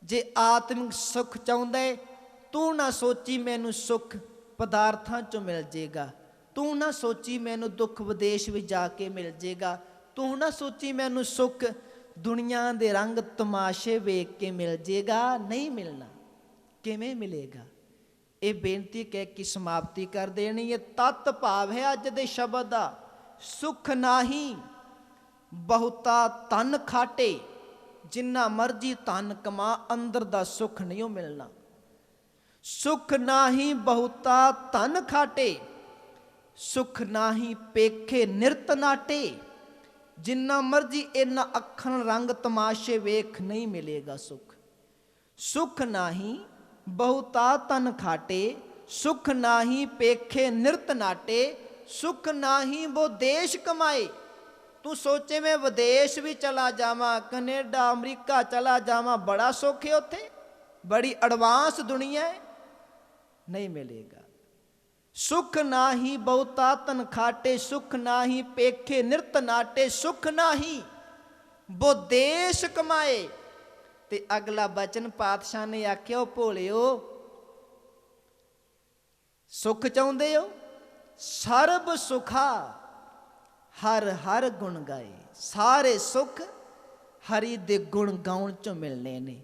ਜੇ ਆਤਮਿਕ ਸੁੱਖ ਚਾਹੁੰਦਾ ਹੈ, ਤੂੰ ਨਾ ਸੋਚੀ ਮੈਨੂੰ ਸੁੱਖ ਪਦਾਰਥਾਂ 'ਚੋਂ ਮਿਲ ਜੇਗਾ, ਤੂੰ ਨਾ ਸੋਚੀ ਮੈਨੂੰ ਦੁੱਖ ਵਿਦੇਸ਼ ਵਿੱਚ ਜਾ ਕੇ ਮਿਲ ਜੇਗਾ, ਤੂੰ ਨਾ ਸੋਚੀ ਮੈਨੂੰ ਸੁੱਖ ਦੁਨੀਆ ਦੇ ਰੰਗ ਤਮਾਸ਼ੇ ਵੇਖ ਕੇ ਮਿਲ ਜੇਗਾ। ਨਹੀਂ ਮਿਲਣਾ। ਕਿਵੇਂ ਮਿਲੇਗਾ? ਇਹ ਬੇਨਤੀ ਕਹਿ ਕੇ ਸਮਾਪਤੀ ਕਰ ਦੇਣੀ। ਇਹ ਤੱਤ ਭਾਵ ਹੈ ਅੱਜ ਦੇ ਸ਼ਬਦ ਦਾ। ਸੁੱਖ ਨਾਹੀਂ ਬਹੁਤਾ ਧਨ ਖਾਟੇ, ਜਿੰਨਾ ਮਰਜੀ ਧਨ ਕਮਾ ਅੰਦਰ ਦਾ ਸੁੱਖ ਨਹੀਂ ਉਹ ਮਿਲਣਾ। ਸੁੱਖ ਨਾਹੀਂ ਬਹੁਤਾ ਧਨ ਖਾਟੇ, ਸੁੱਖ ਨਾਹੀਂ ਪੇਖੇ ਨਿਰਤ ਨਾਟੇ, ਜਿੰਨਾ ਮਰਜੀ ਇਹਨਾਂ ਅੱਖਾਂ ਰੰਗ ਤਮਾਸ਼ੇ ਵੇਖ ਨਹੀਂ ਮਿਲੇਗਾ ਸੁੱਖ। ਸੁੱਖ ਨਾਹੀਂ ਬਹੁਤਾ ਧਨ ਖਾਟੇ, ਸੁੱਖ ਨਾਹੀਂ ਪੇਖੇ ਨਿਰਤ ਨਾਟੇ, ਸੁੱਖ ਨਾਹੀਂ वो देश कमाए। तू सोचे मैं विदेश भी चला जावा, कनेडा अमरीका चला जावा, बड़ा सुख है उत्थे, बड़ी एडवांस दुनिया है, नहीं मिलेगा। सुख नाही बहुता तन खाटे, सुख नाही पेखे निरत नाटे, सुख नाही वो देश कमाए। ते अगला बचन पातशाह ने आख्या, भोलिओ सुख चाहुंदे हो, सर्ब सुखा हर हर गुण गाए। सारे सुख हरि दे गुण गाउण चों मिलने ने,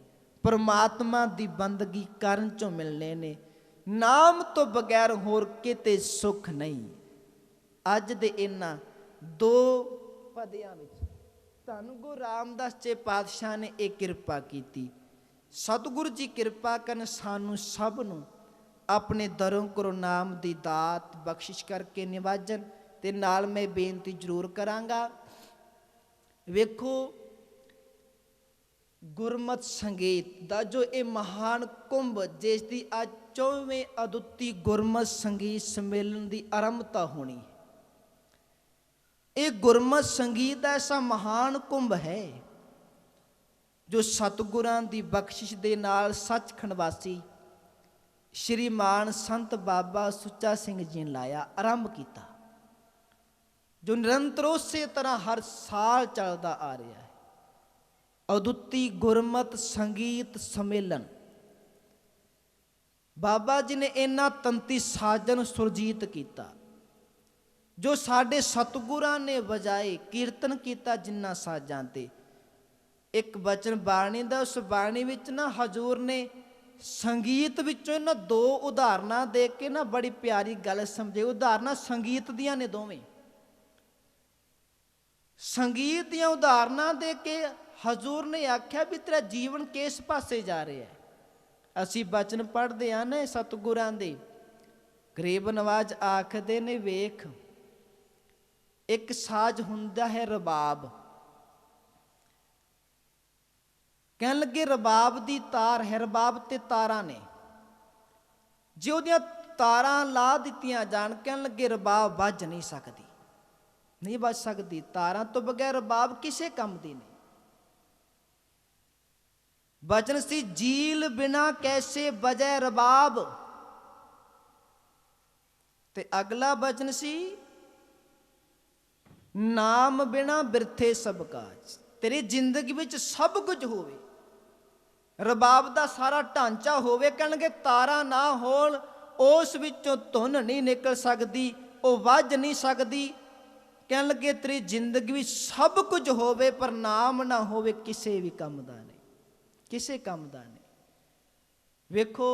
परमात्मा दी बंदगी करन चों मिलने ने। नाम तो बगैर होर किते सुख नहीं। अज दे इन्हां दो पदियां विच धन गुरु रामदास जी पातशाह ने एक किरपा की। सतगुरु जी किरपा करन सानू सब नू अपने दरों गुरु नाम दी दात बख्शिश करके निवाजन। ते नाल मैं बेनती जरूर करांगा, वेखो गुरमत संगीत दा जो ये महान कुंभ, जिस दी अज 24वें अदुੱਤੀ गुरमत संगीत सम्मेलन की आरंभता होनी है। ये गुरमत संगीत का ऐसा महान कुंभ है जो सतगुरां दी बख्शिश दे नाल सचखंड वासी श्रीमान संत बाबा सुच्चा सिंह जी ने लाया, आरंभ किया, जो निरंतर उसे तरह हर साल चलता आ रहा है। अदुੱਤੀ गुरमत संगीत सम्मेलन बाबा जी ने इन्ना तंती साजन सुरजीत किया, जो साडे सतगुरां ने वजाए कीर्तन किया जिन्ना साजां ते। एक बचन बाणी दा, उस बाणी विच ना हजूर ने संगीत विचों ना दो उदाहरणां दे के ना बड़ी प्यारी गल समझे। उदाहरणां संगीत दियां ने दोवें, संगीत दियां उदाहरणां दे के हजूर ने आख्या भी तेरा जीवन किस पासे जा रहा है। असी बचन पढ़ते हैं ना सतगुरां दे, गरीब नवाज आखदे ने, वेख एक साज हुंदा है रबाब। कहन लगे रबाब दी तार है, रबाब ते तारां ने, जे उहदियां तारां ला दित्तियां जाण, कहन लगे रबाब वज नहीं सकदी, नहीं बच सकती। तारां तो बगैर रबाब किसे काम दी नहीं। बचन सी जील बिना कैसे बजै रबाब। ते अगला बचन सी नाम बिना बिरथे सब काज। तेरी जिंदगी विच सब कुछ होवे, रबाब दा सारा ढांचा होवे, कहणगे तारा ना होण उस विचों धुन नहीं निकल सकदी, वो वज नहीं सकदी, ਕਹਿਣ ਲੱਗੇ ਤੇਰੀ ਜ਼ਿੰਦਗੀ ਵਿੱਚ ਸਭ ਕੁਝ ਹੋਵੇ ਪਰ ਨਾਮ ਨਾ ਹੋਵੇ, ਕਿਸੇ ਵੀ ਕੰਮ ਦਾ ਨਹੀਂ, ਕਿਸੇ ਕੰਮ ਦਾ ਨਹੀਂ। ਵੇਖੋ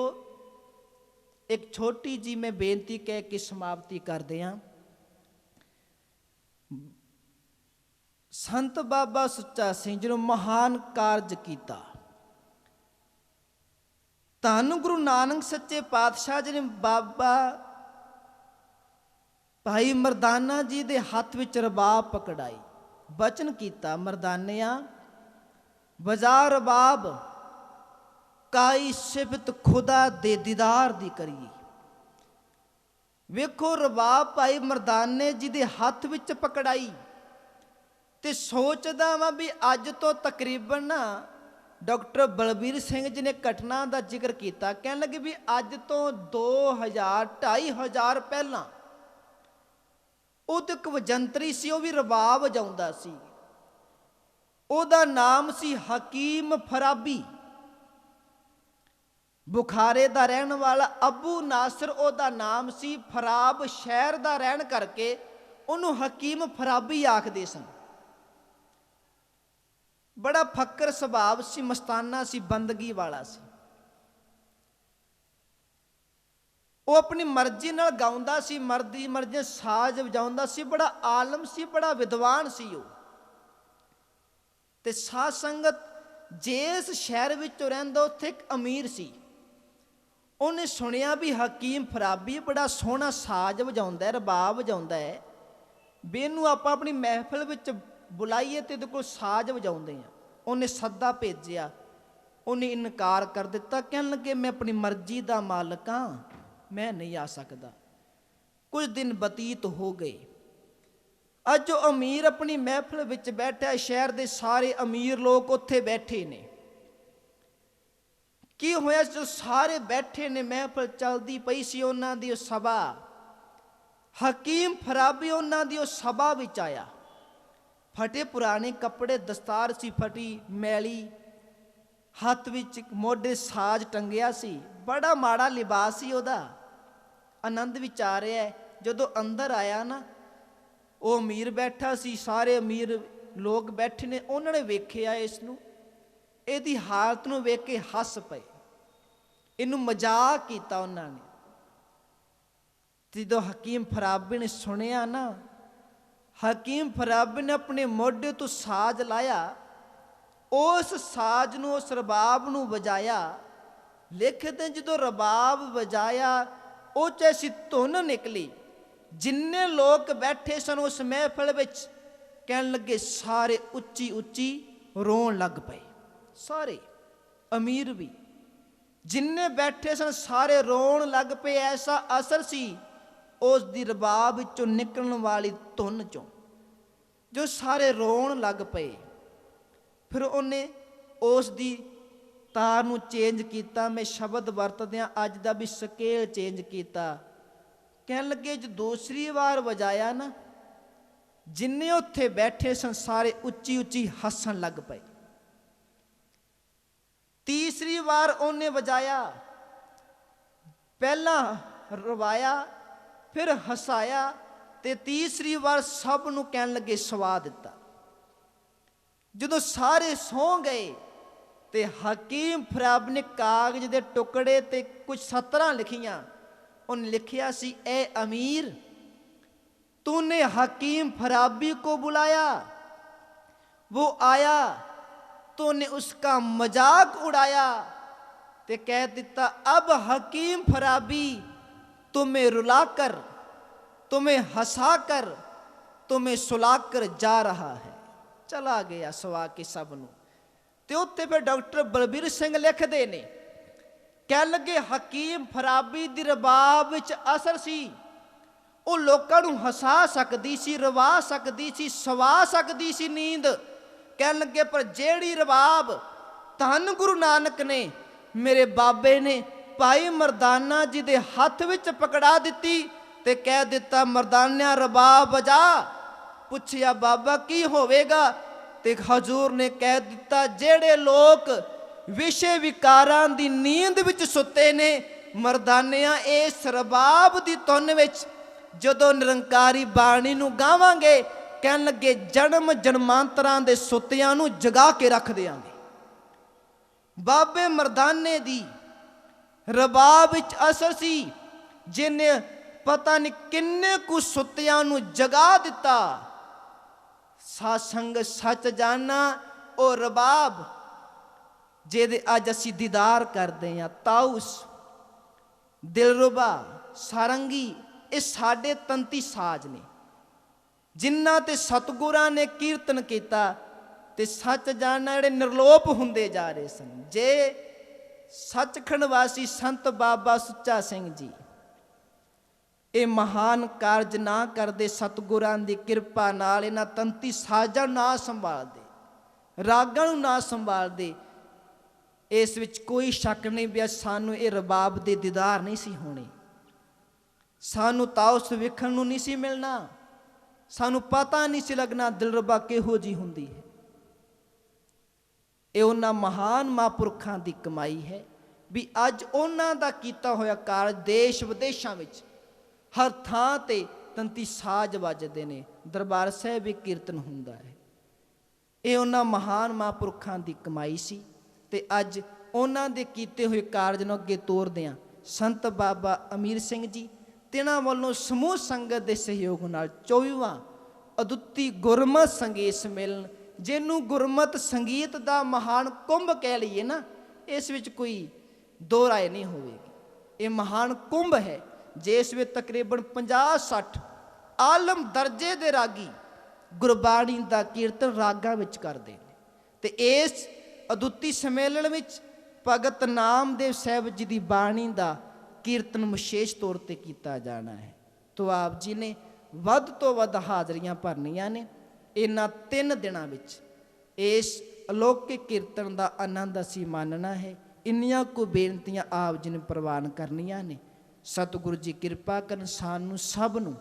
ਇੱਕ ਛੋਟੀ ਜੀ ਮੈਂ ਬੇਨਤੀ ਕਹਿ ਕੇ ਸਮਾਪਤੀ ਕਰਦੇ ਹਾਂ। ਸੰਤ ਬਾਬਾ ਸੁੱਚਾ ਸਿੰਘ ਜੀ ਨੇ ਮਹਾਨ ਕਾਰਜ ਕੀਤਾ। ਧੰਨ ਗੁਰੂ ਨਾਨਕ ਸੱਚੇ ਪਾਤਸ਼ਾਹ ਜੀ ਨੇ ਬਾਬਾ ਭਾਈ ਮਰਦਾਨਾ ਜੀ ਦੇ ਹੱਥ ਵਿੱਚ ਰਬਾਬ ਪਕੜਾਈ, ਬਚਨ ਕੀਤਾ, ਮਰਦਾਨਿਆਂ ਵਜਾ ਰਬਾਬ, ਕਾਈ ਸਿਫਤ ਖੁਦਾ ਦੇ ਦੀਦਾਰ ਦੀ ਕਰੀਏ। ਵੇਖੋ ਰਬਾਬ ਭਾਈ ਮਰਦਾਨੇ ਜੀ ਦੇ ਹੱਥ ਵਿੱਚ ਪਕੜਾਈ ਤੇ ਸੋਚਦਾ ਵਾਂ ਵੀ ਅੱਜ ਤੋਂ ਤਕਰੀਬਨ ਨਾ ਡਾਕਟਰ ਬਲਬੀਰ ਸਿੰਘ ਜੀ ਨੇ ਘਟਨਾ ਦਾ ਜ਼ਿਕਰ ਕੀਤਾ, ਕਹਿਣ ਲੱਗੇ ਵੀ ਅੱਜ ਤੋਂ 2500 ਪਹਿਲਾਂ ਉਹ ਤੇ ਇੱਕ ਵਜੰਤਰੀ ਸੀ, ਉਹ ਵੀ ਰਬਾਬ ਵਜਾਉਂਦਾ ਸੀ। ਉਹਦਾ ਨਾਮ ਸੀ ਹਕੀਮ ਫਰਾਬੀ, ਬੁਖਾਰੇ ਦਾ ਰਹਿਣ ਵਾਲਾ। ਅਬੂ ਨਾਸਰ ਉਹਦਾ ਨਾਮ ਸੀ, ਫਰਾਬ ਸ਼ਹਿਰ ਦਾ ਰਹਿਣ ਕਰਕੇ ਉਹਨੂੰ ਹਕੀਮ ਫਰਾਬੀ ਆਖਦੇ ਸਨ। ਬੜਾ ਫੱਕਰ ਸੁਭਾਅ ਸੀ, ਮਸਤਾਨਾ ਸੀ, ਬੰਦਗੀ ਵਾਲਾ ਸੀ। ਉਹ ਆਪਣੀ ਮਰਜ਼ੀ ਨਾਲ ਗਾਉਂਦਾ ਸੀ, ਮਰਦੀ ਮਰਜ਼ੀ ਸਾਜ਼ ਵਜਾਉਂਦਾ ਸੀ, ਬੜਾ ਆਲਮ ਸੀ, ਬੜਾ ਵਿਦਵਾਨ ਸੀ ਉਹ। ਤੇ ਸਾਧ ਸੰਗਤ ਜਿਸ ਸ਼ਹਿਰ ਵਿੱਚ ਰਹਿੰਦਾ ਉੱਥੇ ਇੱਕ ਅਮੀਰ ਸੀ। ਉਹਨੇ ਸੁਣਿਆ ਵੀ ਹਕੀਮ ਫਰਾਬੀ ਬੜਾ ਸੋਹਣਾ ਸਾਜ਼ ਵਜਾਉਂਦਾ ਹੈ, ਰਬਾਬ ਵਜਾਉਂਦਾ ਹੈ, ਵੀ ਇਹਨੂੰ ਆਪਾਂ ਆਪਣੀ ਮਹਿਫਿਲ ਵਿੱਚ ਬੁਲਾਈਏ ਤੇ ਇਹਦੇ ਕੋਲ ਸਾਜ਼ ਵਜਾਉਂਦੇ ਆ। ਉਹਨੇ ਸੱਦਾ ਭੇਜਿਆ, ਉਹਨੇ ਇਨਕਾਰ ਕਰ ਦਿੱਤਾ, ਕਹਿਣ ਲੱਗੇ ਮੈਂ ਆਪਣੀ ਮਰਜ਼ੀ ਦਾ ਮਾਲਕ ਹਾਂ, ਮੈਂ ਨਹੀਂ ਆ ਸਕਦਾ। ਕੁਝ ਦਿਨ ਬਤੀਤ ਹੋ ਗਏ। ਅੱਜ ਉਹ ਅਮੀਰ ਆਪਣੀ ਮਹਿਫਿਲ ਵਿੱਚ ਬੈਠਾ, ਸ਼ਹਿਰ ਦੇ ਸਾਰੇ ਅਮੀਰ ਲੋਕ ਉੱਥੇ ਬੈਠੇ ਨੇ। ਕੀ ਹੋਇਆ, ਜੋ ਸਾਰੇ ਬੈਠੇ ਨੇ, ਮਹਿਫਿਲ ਚੱਲਦੀ ਪਈ ਸੀ, ਉਹਨਾਂ ਦੀ ਉਹ ਸਭਾ, ਹਕੀਮ ਫਰਾਬੀ ਉਹਨਾਂ ਦੀ ਉਹ ਸਭਾ ਵਿੱਚ ਆਇਆ। ਫਟੇ ਪੁਰਾਣੇ ਕੱਪੜੇ, ਦਸਤਾਰ ਸੀ ਫਟੀ ਮੈਲੀ, ਹੱਥ ਵਿੱਚ ਮੋਢੇ ਸਾਜ਼ ਟੰਗਿਆ ਸੀ, ਬੜਾ ਮਾੜਾ ਲਿਬਾਸ ਸੀ ਉਹਦਾ। ਆਨੰਦ ਵਿੱਚ ਆ ਰਿਹਾ ਹੈ। ਜਦੋਂ ਅੰਦਰ ਆਇਆ ਨਾ, ਉਹ ਅਮੀਰ ਬੈਠਾ ਸੀ, ਸਾਰੇ ਅਮੀਰ ਲੋਕ ਬੈਠੇ ਨੇ, ਉਹਨਾਂ ਨੇ ਵੇਖਿਆ ਇਸ ਨੂੰ, ਇਹਦੀ ਹਾਲਤ ਨੂੰ ਵੇਖ ਕੇ ਹੱਸ ਪਏ, ਇਹਨੂੰ ਮਜ਼ਾਕ ਕੀਤਾ ਉਹਨਾਂ ਨੇ। ਜਦੋਂ ਹਕੀਮ ਫਰਾਬੀ ਨੇ ਸੁਣਿਆ ਨਾ, ਹਕੀਮ ਫਰਾਬੀ ਨੇ ਆਪਣੇ ਮੋਢੇ ਤੋਂ ਸਾਜ਼ ਲਾਇਆ, ਉਸ ਸਾਜ਼ ਨੂੰ, ਉਸ ਰਬਾਬ ਨੂੰ ਵਜਾਇਆ। ਲਿਖਦੇ ਜਦੋਂ ਰਬਾਬ ਵਜਾਇਆ, ਉਹ 'ਚ ਐਸੀ ਧੁਨ ਨਿਕਲੀ, ਜਿੰਨੇ ਲੋਕ ਬੈਠੇ ਸਨ ਉਸ ਮਹਿਫਿਲ ਵਿੱਚ, ਕਹਿਣ ਲੱਗੇ ਸਾਰੇ ਉੱਚੀ ਉੱਚੀ ਰੋਣ ਲੱਗ ਪਏ। ਸਾਰੇ ਅਮੀਰ ਵੀ, ਜਿੰਨੇ ਬੈਠੇ ਸਨ ਸਾਰੇ ਰੋਣ ਲੱਗ ਪਏ। ਐਸਾ ਅਸਰ ਸੀ ਉਸ ਦੀ ਰਬਾਬ ਵਿੱਚੋਂ ਨਿਕਲਣ ਵਾਲੀ ਧੁਨ ਚੋਂ, ਜੋ ਸਾਰੇ ਰੋਣ ਲੱਗ ਪਏ। ਫਿਰ ਉਹਨੇ ਉਸ ਦੀ ਤਾਰ ਨੂੰ ਚੇਂਜ ਕੀਤਾ, ਮੈਂ ਸ਼ਬਦ ਵਰਤਦਿਆਂ ਅੱਜ ਦਾ ਵੀ ਸਕੇਲ ਚੇਂਜ ਕੀਤਾ। ਕਹਿਣ ਲੱਗੇ ਜੋ ਦੂਸਰੀ ਵਾਰ ਵਜਾਇਆ ਨਾ, ਜਿੰਨੇ ਉੱਥੇ ਬੈਠੇ ਸਨ ਸਾਰੇ ਉੱਚੀ ਉੱਚੀ ਹੱਸਣ ਲੱਗ ਪਏ। ਤੀਸਰੀ ਵਾਰ ਉਹਨੇ ਵਜਾਇਆ, ਪਹਿਲਾਂ ਰਵਾਇਆ ਫਿਰ ਹਸਾਇਆ, ਤੇ ਤੀਸਰੀ ਵਾਰ ਸਭ ਨੂੰ ਕਹਿਣ ਲੱਗੇ ਸਵਾ ਦਿੱਤਾ। ਜਦੋਂ ਸਾਰੇ ਸੌਂ ਗਏ ਤੇ ਹਕੀਮ ਫਰਾਬ ਨੇ ਕਾਗਜ਼ ਦੇ ਟੁਕੜੇ ਤੇ ਕੁਝ ਸਤਰਾਂ ਲਿਖੀਆਂ। ਉਹਨੇ ਲਿਖਿਆ ਸੀ, ਐ ਅਮੀਰ, तूने हकीम फराबी को बुलाया, वो आया, तूने उसका मजाक उड़ाया, ते कह दिता अब हकीम फराबी तुम्हें रुलाकर, तुम्हें हंसाकर, तुम्हें सुलाकर जा रहा है। चला गया सवा के सब नूं। ते उत्ते फिर डॉक्टर बलबीर सिंह लिखते ने, कह लगे हकीम फराबी दी रबाब विच असर सी, ਉਹ ਲੋਕਾਂ ਨੂੰ ਹਸਾ ਸਕਦੀ ਸੀ, ਰਵਾ ਸਕਦੀ ਸੀ, ਸਵਾ ਸਕਦੀ ਸੀ ਨੀਂਦ। ਕਹਿਣ ਲੱਗੇ ਪਰ ਜਿਹੜੀ ਰਬਾਬ ਧੰਨ ਗੁਰੂ ਨਾਨਕ ਨੇ, ਮੇਰੇ ਬਾਬੇ ਨੇ ਭਾਈ ਮਰਦਾਨਾ ਜੀ ਦੇ ਹੱਥ ਵਿੱਚ ਪਕੜਾ ਦਿੱਤੀ ਤੇ ਕਹਿ ਦਿੱਤਾ ਮਰਦਾਨਿਆ ਰਬਾਬ ਵਜਾ। ਪੁੱਛਿਆ ਬਾਬਾ ਕੀ ਹੋਵੇਗਾ, ਤੇ ਹਜ਼ੂਰ ਨੇ ਕਹਿ ਦਿੱਤਾ ਜਿਹੜੇ ਲੋਕ ਵਿਸ਼ੇ ਵਿਕਾਰਾਂ ਦੀ ਨੀਂਦ ਵਿੱਚ ਸੁੱਤੇ ਨੇ, ਮਰਦਾਨਿਆ ਇਸ ਰਬਾਬ ਦੀ ਧੁਨ ਵਿੱਚ ਜਦੋਂ ਨਿਰੰਕਾਰੀ ਬਾਣੀ ਨੂੰ ਗਾਵਾਂਗੇ ਕਹਿਣ ਲੱਗੇ ਜਨਮ ਜਨਮਾਂਤਰਾਂ ਦੇ ਸੁੱਤਿਆਂ ਨੂੰ ਜਗਾ ਕੇ ਰੱਖ ਦਿਆਂਗੇ। ਬਾਬੇ ਮਰਦਾਨੇ ਦੀ ਰਬਾਬ ਵਿੱਚ ਅਸਰ ਸੀ, ਜਿਹਨੇ ਪਤਾ ਨਹੀਂ ਕਿੰਨੇ ਕੁ ਸੁੱਤਿਆਂ ਨੂੰ ਜਗਾ ਦਿੱਤਾ। ਸਾਸੰਗ ਸੱਚ ਜਾਣਾ ਉਹ ਰਬਾਬ ਜਿਹਦੇ ਅੱਜ ਅਸੀਂ ਦੀਦਾਰ ਕਰਦੇ ਹਾਂ, ਤਾਊਸ, ਦਿਲਰੁਬਾ, ਸਾਰੰਗੀ, ਇਹ ਸਾਡੇ ਤੰਤੀ ਸਾਜ਼ ਨੇ ਜਿਨ੍ਹਾਂ ਤੇ ਸਤਿਗੁਰਾਂ ਨੇ ਕੀਰਤਨ ਕੀਤਾ ਤੇ ਸੱਚ ਜਾਣਨਾ ਜਿਹੜੇ ਨਿਰਲੋਪ ਹੁੰਦੇ ਜਾ ਰਹੇ ਸਨ। ਜੇ ਸੱਚਖੰਡ ਵਾਸੀ ਸੰਤ ਬਾਬਾ ਸੁੱਚਾ ਸਿੰਘ ਜੀ ਇਹ ਮਹਾਨ ਕਾਰਜ ਨਾ ਕਰਦੇ, ਸਤਿਗੁਰਾਂ ਦੀ ਕਿਰਪਾ ਨਾਲ ਇਹਨਾਂ ਤੰਤੀ ਸਾਜ਼ਾਂ ਨੂੰ ਨਾ ਸੰਭਾਲਦੇ, ਰਾਗਾਂ ਨੂੰ ਨਾ ਸੰਭਾਲਦੇ, ਇਸ ਵਿੱਚ ਕੋਈ ਸ਼ੱਕ ਨਹੀਂ ਵੀ ਸਾਨੂੰ ਇਹ ਰਬਾਬ ਦੇ ਦੀਦਾਰ ਨਹੀਂ ਸੀ ਹੋਣੇ, ਸਾਨੂੰ ਤਾਉਸ ਵੇਖਣ ਨੂੰ ਨਹੀਂ ਸੀ ਮਿਲਣਾ, ਸਾਨੂੰ ਪਤਾ ਨਹੀਂ ਸੀ ਲੱਗਣਾ ਦਿਲਰਬਾ ਕਿਹੋ ਜਿਹੀ ਹੁੰਦੀ ਹੈ। ਇਹ ਉਹਨਾਂ ਮਹਾਨ ਮਹਾਂਪੁਰਖਾਂ ਦੀ ਕਮਾਈ ਹੈ ਵੀ ਅੱਜ ਉਹਨਾਂ ਦਾ ਕੀਤਾ ਹੋਇਆ ਕਾਰਜ ਦੇਸ਼ ਵਿਦੇਸ਼ਾਂ ਵਿੱਚ ਹਰ ਥਾਂ ਤੇ ਤੰਤੀ ਸਾਜ਼ ਵੱਜਦੇ ਨੇ, ਦਰਬਾਰ ਸਾਹਿਬ ਵੀ ਕੀਰਤਨ ਹੁੰਦਾ ਹੈ। ਇਹ ਉਹਨਾਂ ਮਹਾਨ ਮਹਾਂਪੁਰਖਾਂ ਦੀ ਕਮਾਈ ਸੀ ਤੇ ਅੱਜ ਉਹਨਾਂ ਦੇ ਕੀਤੇ ਹੋਏ ਕਾਰਜ ਨੂੰ ਅੱਗੇ ਤੋਰਦੇ ਹਾਂ। ਸੰਤ ਬਾਬਾ ਅਮੀਰ ਸਿੰਘ ਜੀ ਤਿਨਾਂ ਵੱਲੋਂ ਸਮੂਹ ਸੰਗਤ ਦੇ ਸਹਿਯੋਗ ਨਾਲ 24ਵਾਂ ਅਦੁੱਤੀ ਗੁਰਮਤਿ ਸੰਗੀਤ ਸੰਮੇਲਨ, ਜਿਹਨੂੰ ਗੁਰਮਤਿ ਸੰਗੀਤ ਦਾ ਮਹਾਨ ਕੁੰਭ ਕਹਿ ਲਈਏ ਨਾ, ਇਸ ਵਿੱਚ ਕੋਈ ਦੋ ਰਾਏ ਨਹੀਂ ਹੋਵੇਗੀ। ਇਹ ਮਹਾਨ ਕੁੰਭ ਹੈ ਜਿਸ ਵਿੱਚ ਤਕਰੀਬਨ 50-60 ਆਲਮ ਦਰਜੇ ਦੇ ਰਾਗੀ ਗੁਰਬਾਣੀ ਦਾ ਕੀਰਤਨ ਰਾਗਾਂ ਵਿੱਚ ਕਰਦੇ ਨੇ। ਤੇ ਇਸ ਅਦੁੱਤੀ ਸੰਮੇਲਨ ਵਿੱਚ ਭਗਤ ਨਾਮਦੇਵ ਸਾਹਿਬ ਜੀ ਦੀ ਬਾਣੀ ਦਾ ਕੀਰਤਨ ਵਿਸ਼ੇਸ਼ ਤੌਰ ਤੇ ਕੀਤਾ ਜਾਣਾ ਹੈ। ਤੋ ਆਪ ਜੀ ਨੇ ਵੱਧ ਤੋਂ ਵੱਧ ਹਾਜ਼ਰੀਆਂ ਭਰਨੀਆਂ ਨੇ। ਇਹਨਾਂ 3 ਦਿਨਾਂ ਵਿੱਚ ਇਸ ਅਲੌਕਿਕ ਕੀਰਤਨ ਦਾ ਆਨੰਦ ਅਸੀਂ ਮਾਣਨਾ ਹੈ। ਇੰਨੀਆਂ ਕੁ ਬੇਨਤੀਆਂ ਆਪ ਜੀ ਨੇ ਪ੍ਰਵਾਨ ਕਰਨੀਆਂ ਨੇ। ਸਤਿਗੁਰੂ ਜੀ ਕਿਰਪਾ ਕਰਨ, ਸਾਨੂੰ ਸਭ ਨੂੰ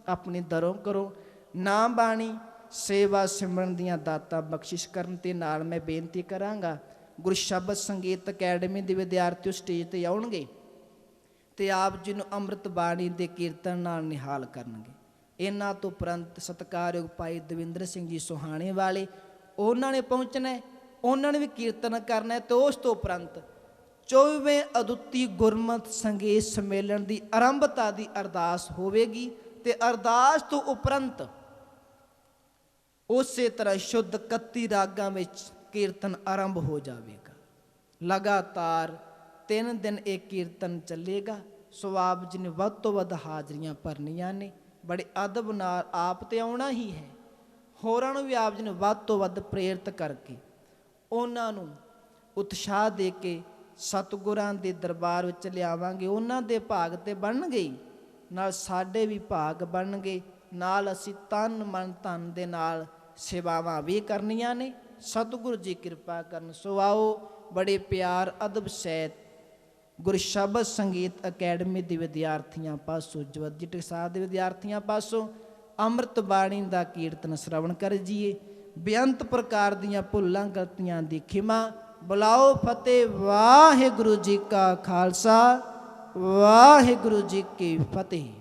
ਆਪਣੇ ਦਰੋਂ ਕਰੋ, ਨਾਮ ਬਾਣੀ ਸੇਵਾ ਸਿਮਰਨ ਦੀਆਂ ਦਾਤਾਂ ਬਖਸ਼ਿਸ਼ ਕਰਨ। ਤੇ ਨਾਲ ਮੈਂ ਬੇਨਤੀ ਕਰਾਂਗਾ, ਗੁਰੂ ਸ਼ਬਦ ਸੰਗੀਤ ਅਕੈਡਮੀ ਦੇ ਵਿਦਿਆਰਥੀ ਸਟੇਜ ਤੇ ਆਉਣਗੇ ਤੇ ਆਪ ਜੀ ਨੂੰ ਅੰਮ੍ਰਿਤ ਬਾਣੀ ਦੇ ਕੀਰਤਨ ਨਾਲ ਨਿਹਾਲ ਕਰਨਗੇ। ਇਹਨਾਂ ਤੋਂ ਉਪਰੰਤ ਸਤਿਕਾਰਯੋਗ ਭਾਈ ਦਵਿੰਦਰ ਸਿੰਘ ਜੀ ਸੁਹਾਣੇ ਵਾਲੇ, ਉਹਨਾਂ ਨੇ ਪਹੁੰਚਣਾ, ਉਹਨਾਂ ਨੇ ਵੀ ਕੀਰਤਨ ਕਰਨਾ ਹੈ। ਤੇ ਉਸ ਤੋਂ ਉਪਰੰਤ 24ਵੇਂ ਅਦੁੱਤੀ ਗੁਰਮਤਿ ਸੰਗੀਤ ਸੰਮੇਲਨ ਦੀ ਆਰੰਭਤਾ ਦੀ ਅਰਦਾਸ ਹੋਵੇਗੀ ਤੇ ਅਰਦਾਸ ਤੋਂ ਉਪਰੰਤ ਉਸੇ ਤਰ੍ਹਾਂ ਸ਼ੁੱਧ 31 ਰਾਗਾਂ ਵਿੱਚ ਕੀਰਤਨ ਆਰੰਭ ਹੋ ਜਾਵੇਗਾ। ਲਗਾਤਾਰ 3 ਦਿਨ ਇਹ ਕੀਰਤਨ ਚੱਲੇਗਾ। ਸੋ ਆਪ ਜੀ ਨੇ ਵੱਧ ਤੋਂ ਵੱਧ ਹਾਜ਼ਰੀਆਂ ਭਰਨੀਆਂ ਨੇ। ਬੜੇ ਅਦਬ ਨਾਲ ਆਪ ਤੇ ਆਉਣਾ ਹੀ ਹੈ, ਹੋਰਾਂ ਨੂੰ ਵੀ ਆਪ ਜੀ ਨੇ ਵੱਧ ਤੋਂ ਵੱਧ ਪ੍ਰੇਰਿਤ ਕਰਕੇ ਉਹਨਾਂ ਨੂੰ ਉਤਸ਼ਾਹ ਦੇ ਕੇ ਸਤਿਗੁਰਾਂ ਦੇ ਦਰਬਾਰ ਵਿੱਚ ਲਿਆਵਾਂਗੇ। ਉਹਨਾਂ ਦੇ ਭਾਗ ਤੇ ਬਣਨਗੇ, ਨਾਲ ਸਾਡੇ ਵੀ ਭਾਗ ਬਣਨਗੇ। ਨਾਲ ਅਸੀਂ ਤਨ ਮਨ ਧਨ ਦੇ ਨਾਲ ਸੇਵਾਵਾਂ ਵੀ ਕਰਨੀਆਂ ਨੇ। ਸਤਿਗੁਰੂ ਜੀ ਕਿਰਪਾ ਕਰਨ। ਸੋ ਆਓ ਬੜੇ ਪਿਆਰ ਅਦਬ ਸਹਿਤ ਗੁਰੂ ਸ਼ਬਦ ਸੰਗੀਤ ਅਕੈਡਮੀ ਦੇ ਵਿਦਿਆਰਥੀਆਂ ਪਾਸੋਂ, ਜਵੱਦੀ ਟਕਸਾਲ ਦੇ ਵਿਦਿਆਰਥੀਆਂ ਪਾਸੋਂ ਅੰਮ੍ਰਿਤ ਬਾਣੀ ਦਾ ਕੀਰਤਨ ਸ਼ਰਵਣ ਕਰ ਜੀਏ। ਬੇਅੰਤ ਪ੍ਰਕਾਰ ਦੀਆਂ ਭੁੱਲਾਂ ਗਲਤੀਆਂ ਦੀ ਖਿਮਾ। ਬੁਲਾਓ ਫਤਿਹ। ਵਾਹਿਗੁਰੂ ਜੀ ਕਾ ਖਾਲਸਾ, ਵਾਹਿਗੁਰੂ ਜੀ ਕੀ ਫਤਿਹ।